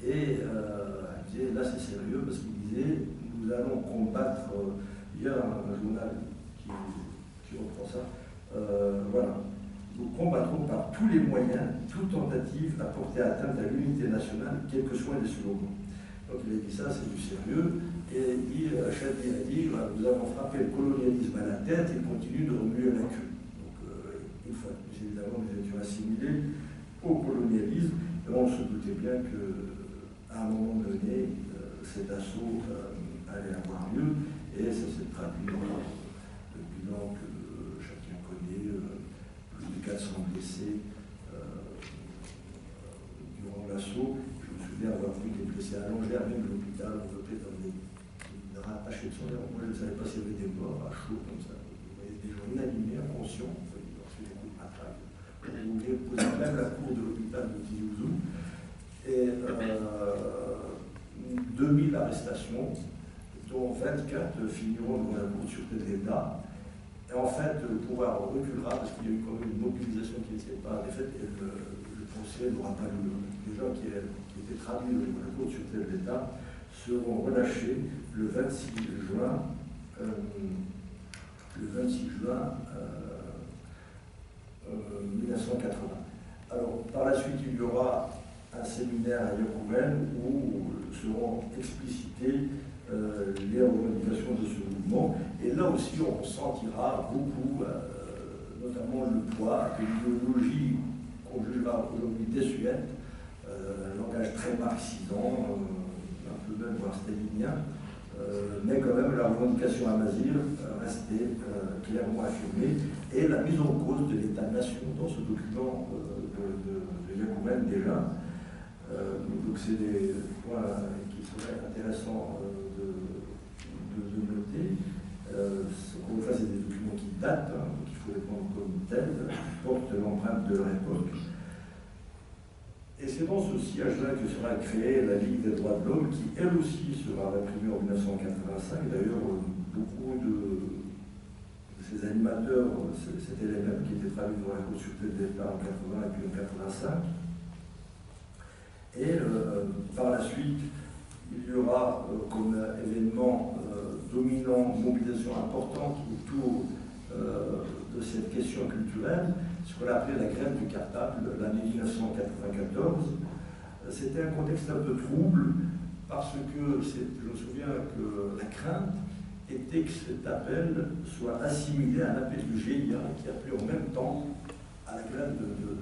et il disait là c'est sérieux parce qu'il disait nous allons combattre, il y a un journal qui reprend ça, voilà, nous combattrons par tous les moyens toute tentative à porter atteinte à l'unité nationale, quels que soient les slogans. Donc il a dit ça, c'est du sérieux. Et Chadi a dit, nous avons frappé le colonialisme à la tête, il continue de remuer la queue. Donc une fois de plus, évidemment, nous étions assimilés au colonialisme, et on se doutait bien qu'à un moment donné, cet assaut allait avoir lieu, et ça s'est traduit dans le bilan que chacun connaît, plus de 400 blessés durant l'assaut. Je me souviens avoir vu des blessés allongés à même l'hôpital, enveloppés dans des rattachés de son air. Moi, je ne savais pas s'il y avait des morts à chaud comme ça. Vous voyez des gens inanimés, inconscients, sur des coups de matraque. Vous voulez poser même la cour de l'hôpital de Tizi Ouzou. Et 2000 arrestations, dont 24 finiront dans la cour de sûreté de l'État. Et en fait, le pouvoir reculera parce qu'il y a eu quand même une mobilisation qui n'était pas faite et le procès n'aura pas lieu. Les gens qui étaient traduits dans la cour de sûreté de l'État seront relâchés le 26 juin. Le 26 juin 1980. Alors, par la suite, il y aura un séminaire à Yacouben où seront explicitées les revendications de ce mouvement. Et là aussi, on sentira beaucoup, notamment le poids de l'idéologie qu'on jugera aujourd'hui désuète, un langage très marxisant, un peu même voire stalinien, mais quand même la revendication amazigh restait clairement affirmée, et la mise en cause de l'État-nation dans ce document de Yacouben déjà. Donc c'est des points qui seraient intéressants de noter. Encore une fois, c'est des documents qui datent, donc il faut les prendre comme tels, qui portent l'empreinte de leur époque. Et c'est dans ce sillage-là que sera créée la Ligue des droits de l'homme, qui elle aussi sera réprimée en 1985. D'ailleurs, beaucoup de ces animateurs, c'était les mêmes qui étaient traduits dans la Cour de sûreté de l'État en 80 et puis en 85. Et par la suite, il y aura comme événement dominant, mobilisation importante autour de cette question culturelle, ce qu'on a appelé la grève du cartable, l'année 1994. C'était un contexte un peu trouble, parce que je me souviens que la crainte était que cet appel soit assimilé à un appel du GIA qui appelait en même temps à la grève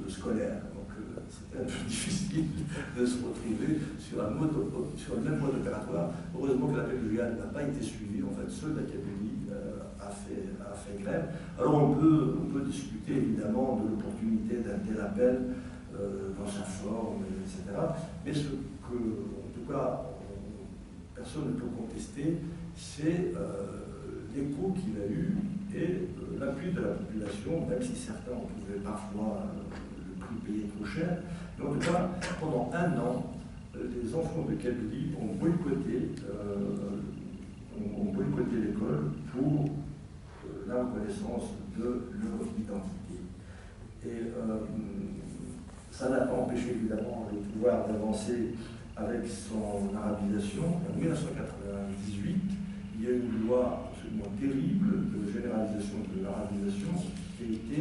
de scolaire. C'était un peu difficile de se retrouver sur le même mode opératoire. Heureusement que l'appel du GIA n'a pas été suivi. En fait, seul l'Académie a fait grève. Alors on peut discuter évidemment de l'opportunité d'un tel appel dans sa forme, etc. Mais ce que, en tout cas, personne ne peut contester, c'est l'écho qu'il a eu et l'appui de la population, même si certains ont trouvé parfois payé trop cher. Mais en tout cas, pendant un an, les enfants de Kabylie ont boycotté l'école pour la reconnaissance de leur identité. Et ça n'a pas empêché évidemment le pouvoir d'avancer avec son arabisation. En 1998, il y a eu une loi absolument terrible de généralisation de l'arabisation qui a été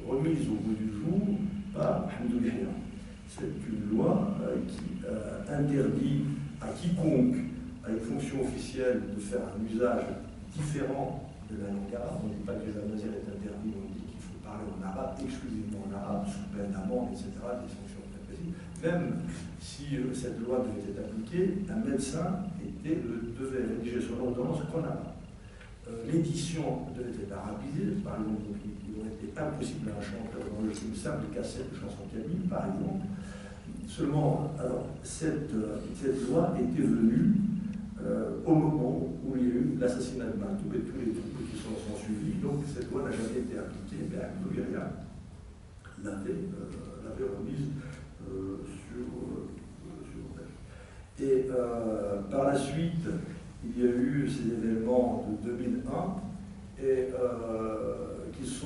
remise au bout du jour par Hamdou Yahya. C'est une loi qui interdit à quiconque à une fonction officielle de faire un usage différent de la langue arabe. On ne dit pas que les amazigh est interdit, on dit qu'il faut parler en arabe, exclusivement en arabe, sous peine d'amende, etc., des sanctions très précises. Même si cette loi devait être appliquée, un médecin devait rédiger son ordonnance qu'en arabe. L'édition devait être arabisée, par exemple, il aurait été impossible à un chanteur d'enregistrer une simple cassette de chansons kabyle, par exemple. Seulement, alors, cette loi était venue au moment où il y a eu l'assassinat de Mantoub et tous les troubles qui sont suivis. Donc, cette loi n'a jamais été appliquée, mais Hamdou Yahya l'avait remise sur et par la suite, il y a eu ces événements de 2001 et qui se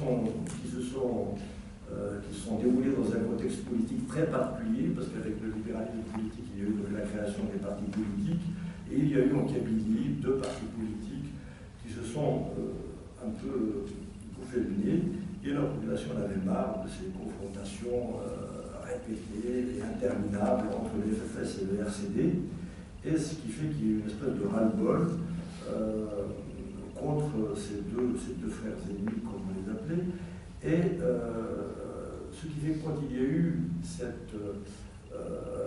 sont déroulés dans un contexte politique très particulier, parce qu'avec le libéralisme politique, il y a eu la création des partis politiques, et il y a eu en Kabylie 2 partis politiques qui se sont un peu bouffés le nez, Et la population en avait marre de ces confrontations répétées et interminables entre les FFS et le RCD, et ce qui fait qu'il y a eu une espèce de ras-le-bol contre ces deux frères ennemis, comme on les appelait, et ce qui fait que quand il y a eu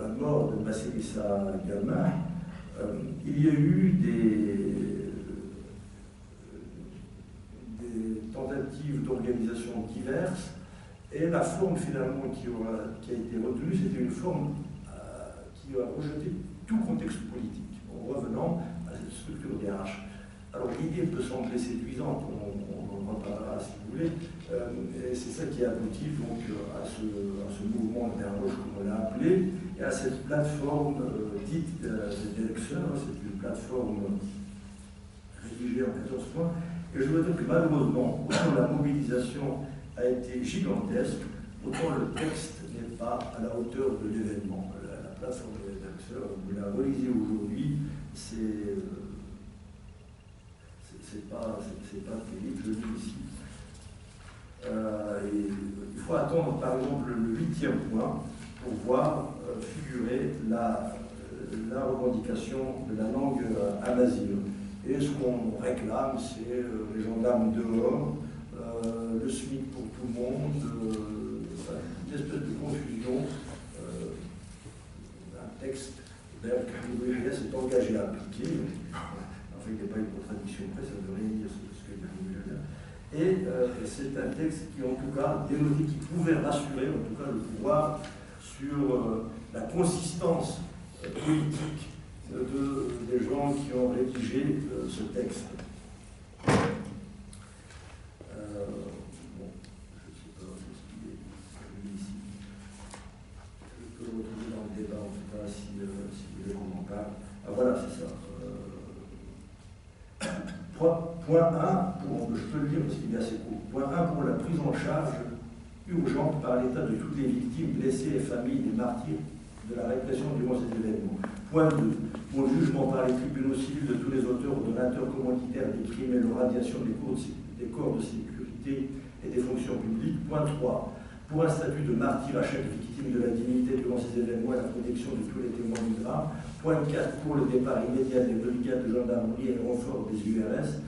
la mort de Massémissa Galma, il y a eu des tentatives d'organisation diverses, et la forme finalement qui a été retenue, c'était une forme qui a rejeté tout contexte politique, en revenant à cette structure DRH. Alors l'idée peut sembler séduisante, on en parlera si vous voulez, et c'est ça qui aboutit donc à ce mouvement DRH, comme on l'a appelé, et à cette plateforme dite des électeurs. C'est une plateforme rédigée en 14 points, et je veux dire que malheureusement, autant la mobilisation a été gigantesque, autant le texte n'est pas à la hauteur de l'événement. La plateforme des électeurs, vous la relisez aujourd'hui, c'est pas terrible, je lis ici. Il faut attendre par exemple le 8e point pour voir figurer la revendication de la langue amazigh. Et ce qu'on réclame, c'est les gendarmes dehors, le SMIC pour tout le monde, une espèce de confusion. Un texte d'ailleurs que s'est engagé à appliquer. Il n'y a pas une contradiction près, ça ne veut rien dire ce que dit. Et c'est un texte qui, en tout cas, dénotait, qui pouvait rassurer, en tout cas, le pouvoir sur la consistance politique des gens qui ont rédigé ce texte. Bon, je ne sais pas ce qu'il est ici. Je peux le retrouver dans le débat, en tout cas, si vous voulez qu'on en parle. Ah, voilà, c'est ça. Point 1, je peux le dire parce qu'il est assez court. Point 1 pour la prise en charge urgente par l'État de toutes les victimes, blessées et familles des martyrs de la répression durant ces événements. Point 2 pour le jugement par les tribunaux civils de tous les auteurs ou donateurs commanditaires des crimes et leur radiation des corps de sécurité et des fonctions publiques. Point 3 pour un statut de martyr à chaque victime de la dignité durant ces événements et la protection de tous les témoins du drame. Point 4 pour le départ immédiat des brigades de gendarmerie et le renfort des URS.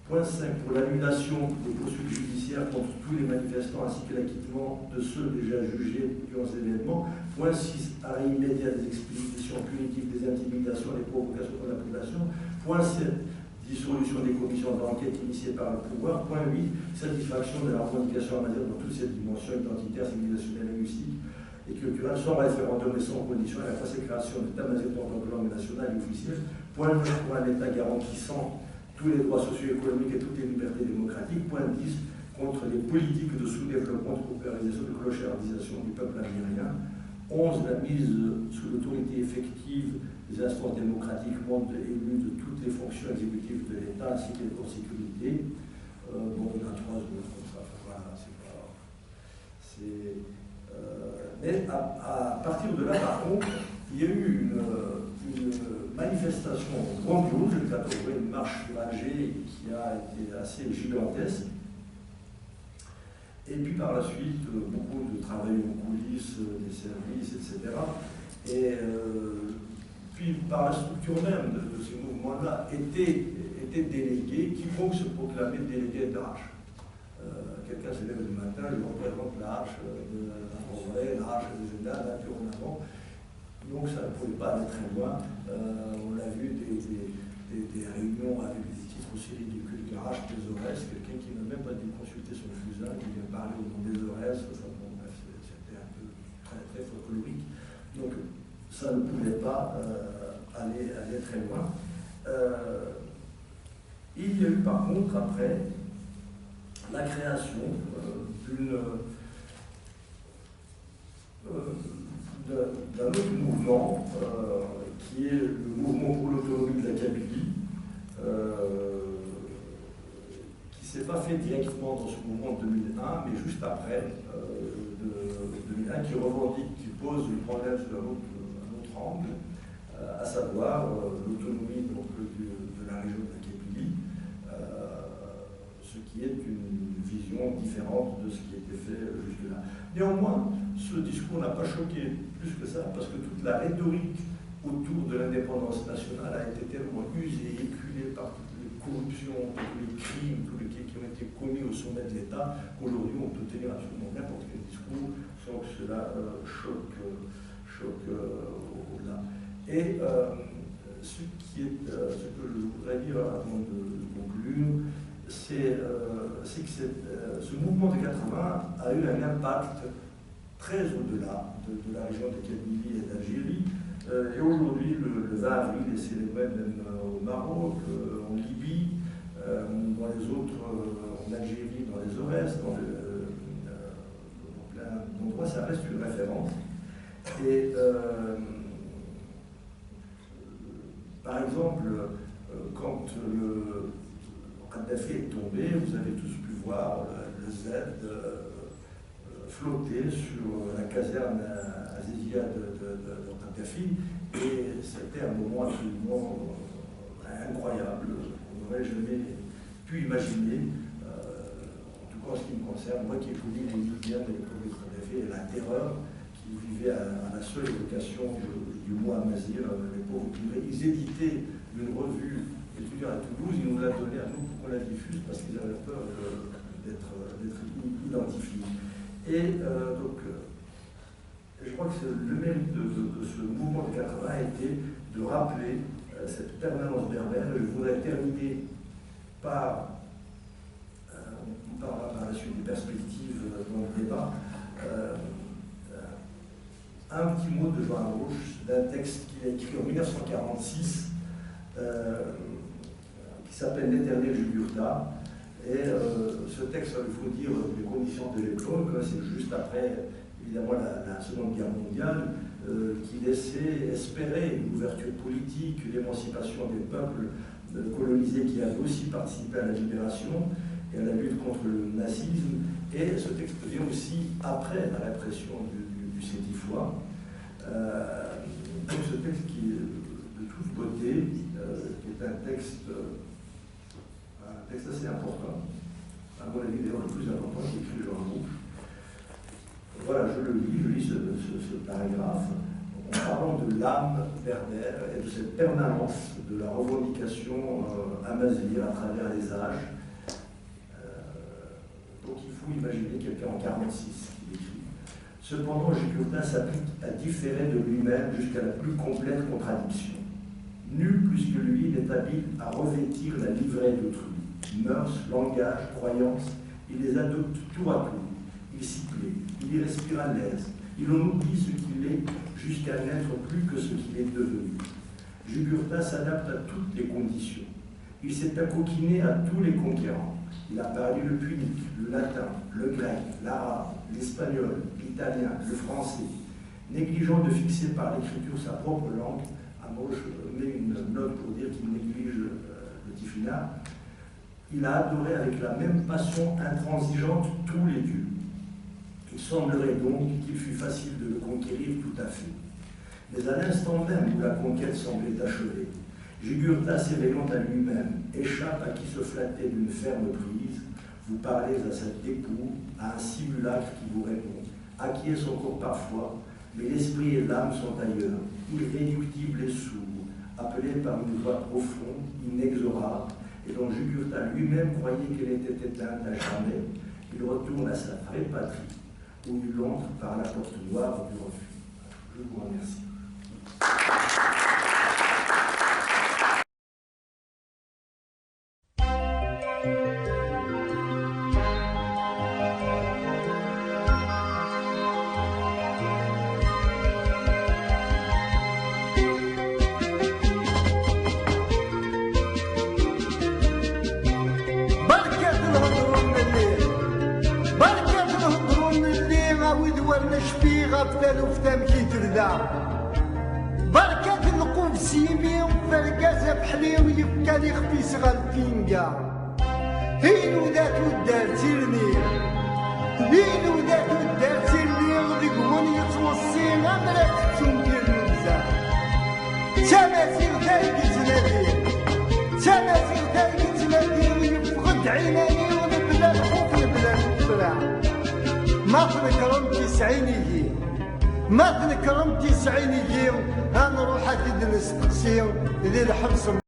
Point 5 pour l'annulation des poursuites judiciaires contre tous les manifestants ainsi que l'acquittement de ceux déjà jugés durant ces événements. Point 6 arrêt immédiat des expéditions punitives, des intimidations et des provocations de la population. Point 7 dissolution des commissions d'enquête initiées par le pouvoir. Point 8 satisfaction de la revendication amazigh dans toutes ses dimensions identitaires, civilisationnelles, linguistiques et culturelles, sans référendum et sans condition à la consécration de l'État-amazigh en tant que langue nationale et officielle. Point 9 pour un État garantissant tous les droits socio-économiques et toutes les libertés démocratiques. Point 10 contre les politiques de sous-développement, de paupérisation, de clochardisation du peuple algérien. 11 la mise sous l'autorité effective des instances démocratiquement élues de toutes les fonctions exécutives de l'État ainsi que les corps de sécurité. Bon, il y en a 3 autres comme ça. Enfin, voilà, c'est pas. Mais à partir de là, par contre, il y a eu une manifestation grandiose, le 14 mai, une marche sur Alger qui a été assez gigantesque. Et puis par la suite, beaucoup de travail aux coulisses, des services, etc. Et puis par la structure même de ces mouvements-là, étaient délégués, quiconque se proclamait délégué d'Arche. Quelqu'un se lève le matin, je représente l'Arche de la forêt, l'Arche des États, la nature en avant. Donc ça ne pouvait pas aller très loin. On a vu des réunions avec des titres aussi ridicules qu'Arche des Aurès, quelqu'un qui n'a même pas dû consulter son fusain, qui vient parler au nom des Aurès. Enfin, bon, bref, c'était un peu très, très folklorique. Donc ça ne pouvait pas aller très loin. Il y a eu par contre après la création d'un autre mouvement qui est le mouvement pour l'autonomie de la Kabylie, qui ne s'est pas fait directement dans ce mouvement de 2001, mais juste après, de 2001, qui revendique, qui pose le problème sous un autre angle, à savoir l'autonomie de la région de la Kabylie, ce qui est une vision différente de ce qui a été fait jusque-là. Néanmoins, ce discours n'a pas choqué plus que ça, parce que toute la rhétorique autour de l'indépendance nationale a été tellement usée, éculée par toutes les corruptions, tous les crimes, tous les qui ont été commis au sommet de l'État, qu'aujourd'hui on peut tenir absolument n'importe quel discours sans que cela choque au-delà. Et ce que je voudrais dire avant de conclure, c'est que ce mouvement de 80 a eu un impact très au-delà de la région de Kabylie et d'Algérie. Et aujourd'hui, le 20 avril est célébré même au Maroc, en Libye, dans les autres, en Algérie, dans les Aurès, dans plein d'endroits, ça reste une référence. Et par exemple, quand le Kadhafi est tombé, vous avez tous pu voir le Z flotter sur la caserne Azizia de Kadhafi, et c'était un moment absolument incroyable, on n'aurait jamais pu imaginer, en tout cas en ce qui me concerne, moi qui ai connu les Libyens de l'époque de Kadhafi et la terreur qui vivait à la seule évocation du mot Amazir, les pauvres curés. Ils éditaient une revue étudiante à Toulouse, ils nous la donnaient à nous pour qu'on la diffuse parce qu'ils avaient peur d'être identifiés. Et donc, je crois que le mérite de ce mouvement de 80 a été de rappeler cette permanence berbère. Je voudrais terminer par, on parlera par la suite des perspectives dans le débat, un petit mot de Jean Amrouche, d'un texte qu'il a écrit en 1946, qui s'appelle L'Éternel Jugurtha. Et ce texte, il faut dire, les conditions de l'époque, c'est juste après, évidemment, la Seconde Guerre mondiale, qui laissait espérer une ouverture politique, l'émancipation des peuples colonisés qui avaient aussi participé à la libération et à la lutte contre le nazisme. Et ce texte vient aussi après la répression du Sétifois. Donc ce texte qui est de toute beauté, qui est un texte assez important, à mon avis d'ailleurs le plus important qu'écrit Jean Amrouche. Voilà, je lis ce paragraphe en parlant de l'âme berbère et de cette permanence de la revendication amazigh à travers les âges. Donc il faut imaginer quelqu'un en 46 qui écrit. Cependant, Jugurtha s'applique à différer de lui-même jusqu'à la plus complète contradiction. Nul plus que lui n'est habile à revêtir la livrée d'autrui. Mœurs, langage, croyances, il les adopte tour à tour. Il s'y plaît, il y respire à l'aise. Il en oublie ce qu'il est jusqu'à n'être plus que ce qu'il est devenu. Jugurtha s'adapte à toutes les conditions. Il s'est accoquiné à tous les conquérants. Il a parlé le punique, le latin, le grec, l'arabe, l'espagnol, l'italien, le français. Négligeant de fixer par l'écriture sa propre langue, Amrouche met une note pour dire qu'il néglige le Tifinagh. Il a adoré avec la même passion intransigeante tous les dieux. Il semblerait donc qu'il fût facile de le conquérir tout à fait. Mais à l'instant même où la conquête semblait achevée, Jugurtha, s'éveillant à lui-même, échappe à qui se flattait d'une ferme prise. Vous parlez à cet époux, à un simulacre qui vous répond, acquiesce encore parfois, mais l'esprit et l'âme sont ailleurs, irréductibles et sourds, appelés par une voix profonde, inexorable, et dont Jugurtha lui-même croyait qu'elle était éteinte à jamais. Il retourne à sa vraie patrie, où il entre par la porte noire du refus. Je vous remercie. بركات القوف سيمي وفرقازة بحليو يبكى خبيس غالفينجا هينو ذات ودار تيرني هينو ذات ودار تيرني ودقون يتوصين أمرات تنكر نبزا تماثيل تايق تنادي تماثيل تايق تنادي ويبغض عيناني بلا الخوف بلا الفرع ما تنكرم 90 يجي ما تنكرم 90 يجي غنروح اكيد نستقسي ذي الحبس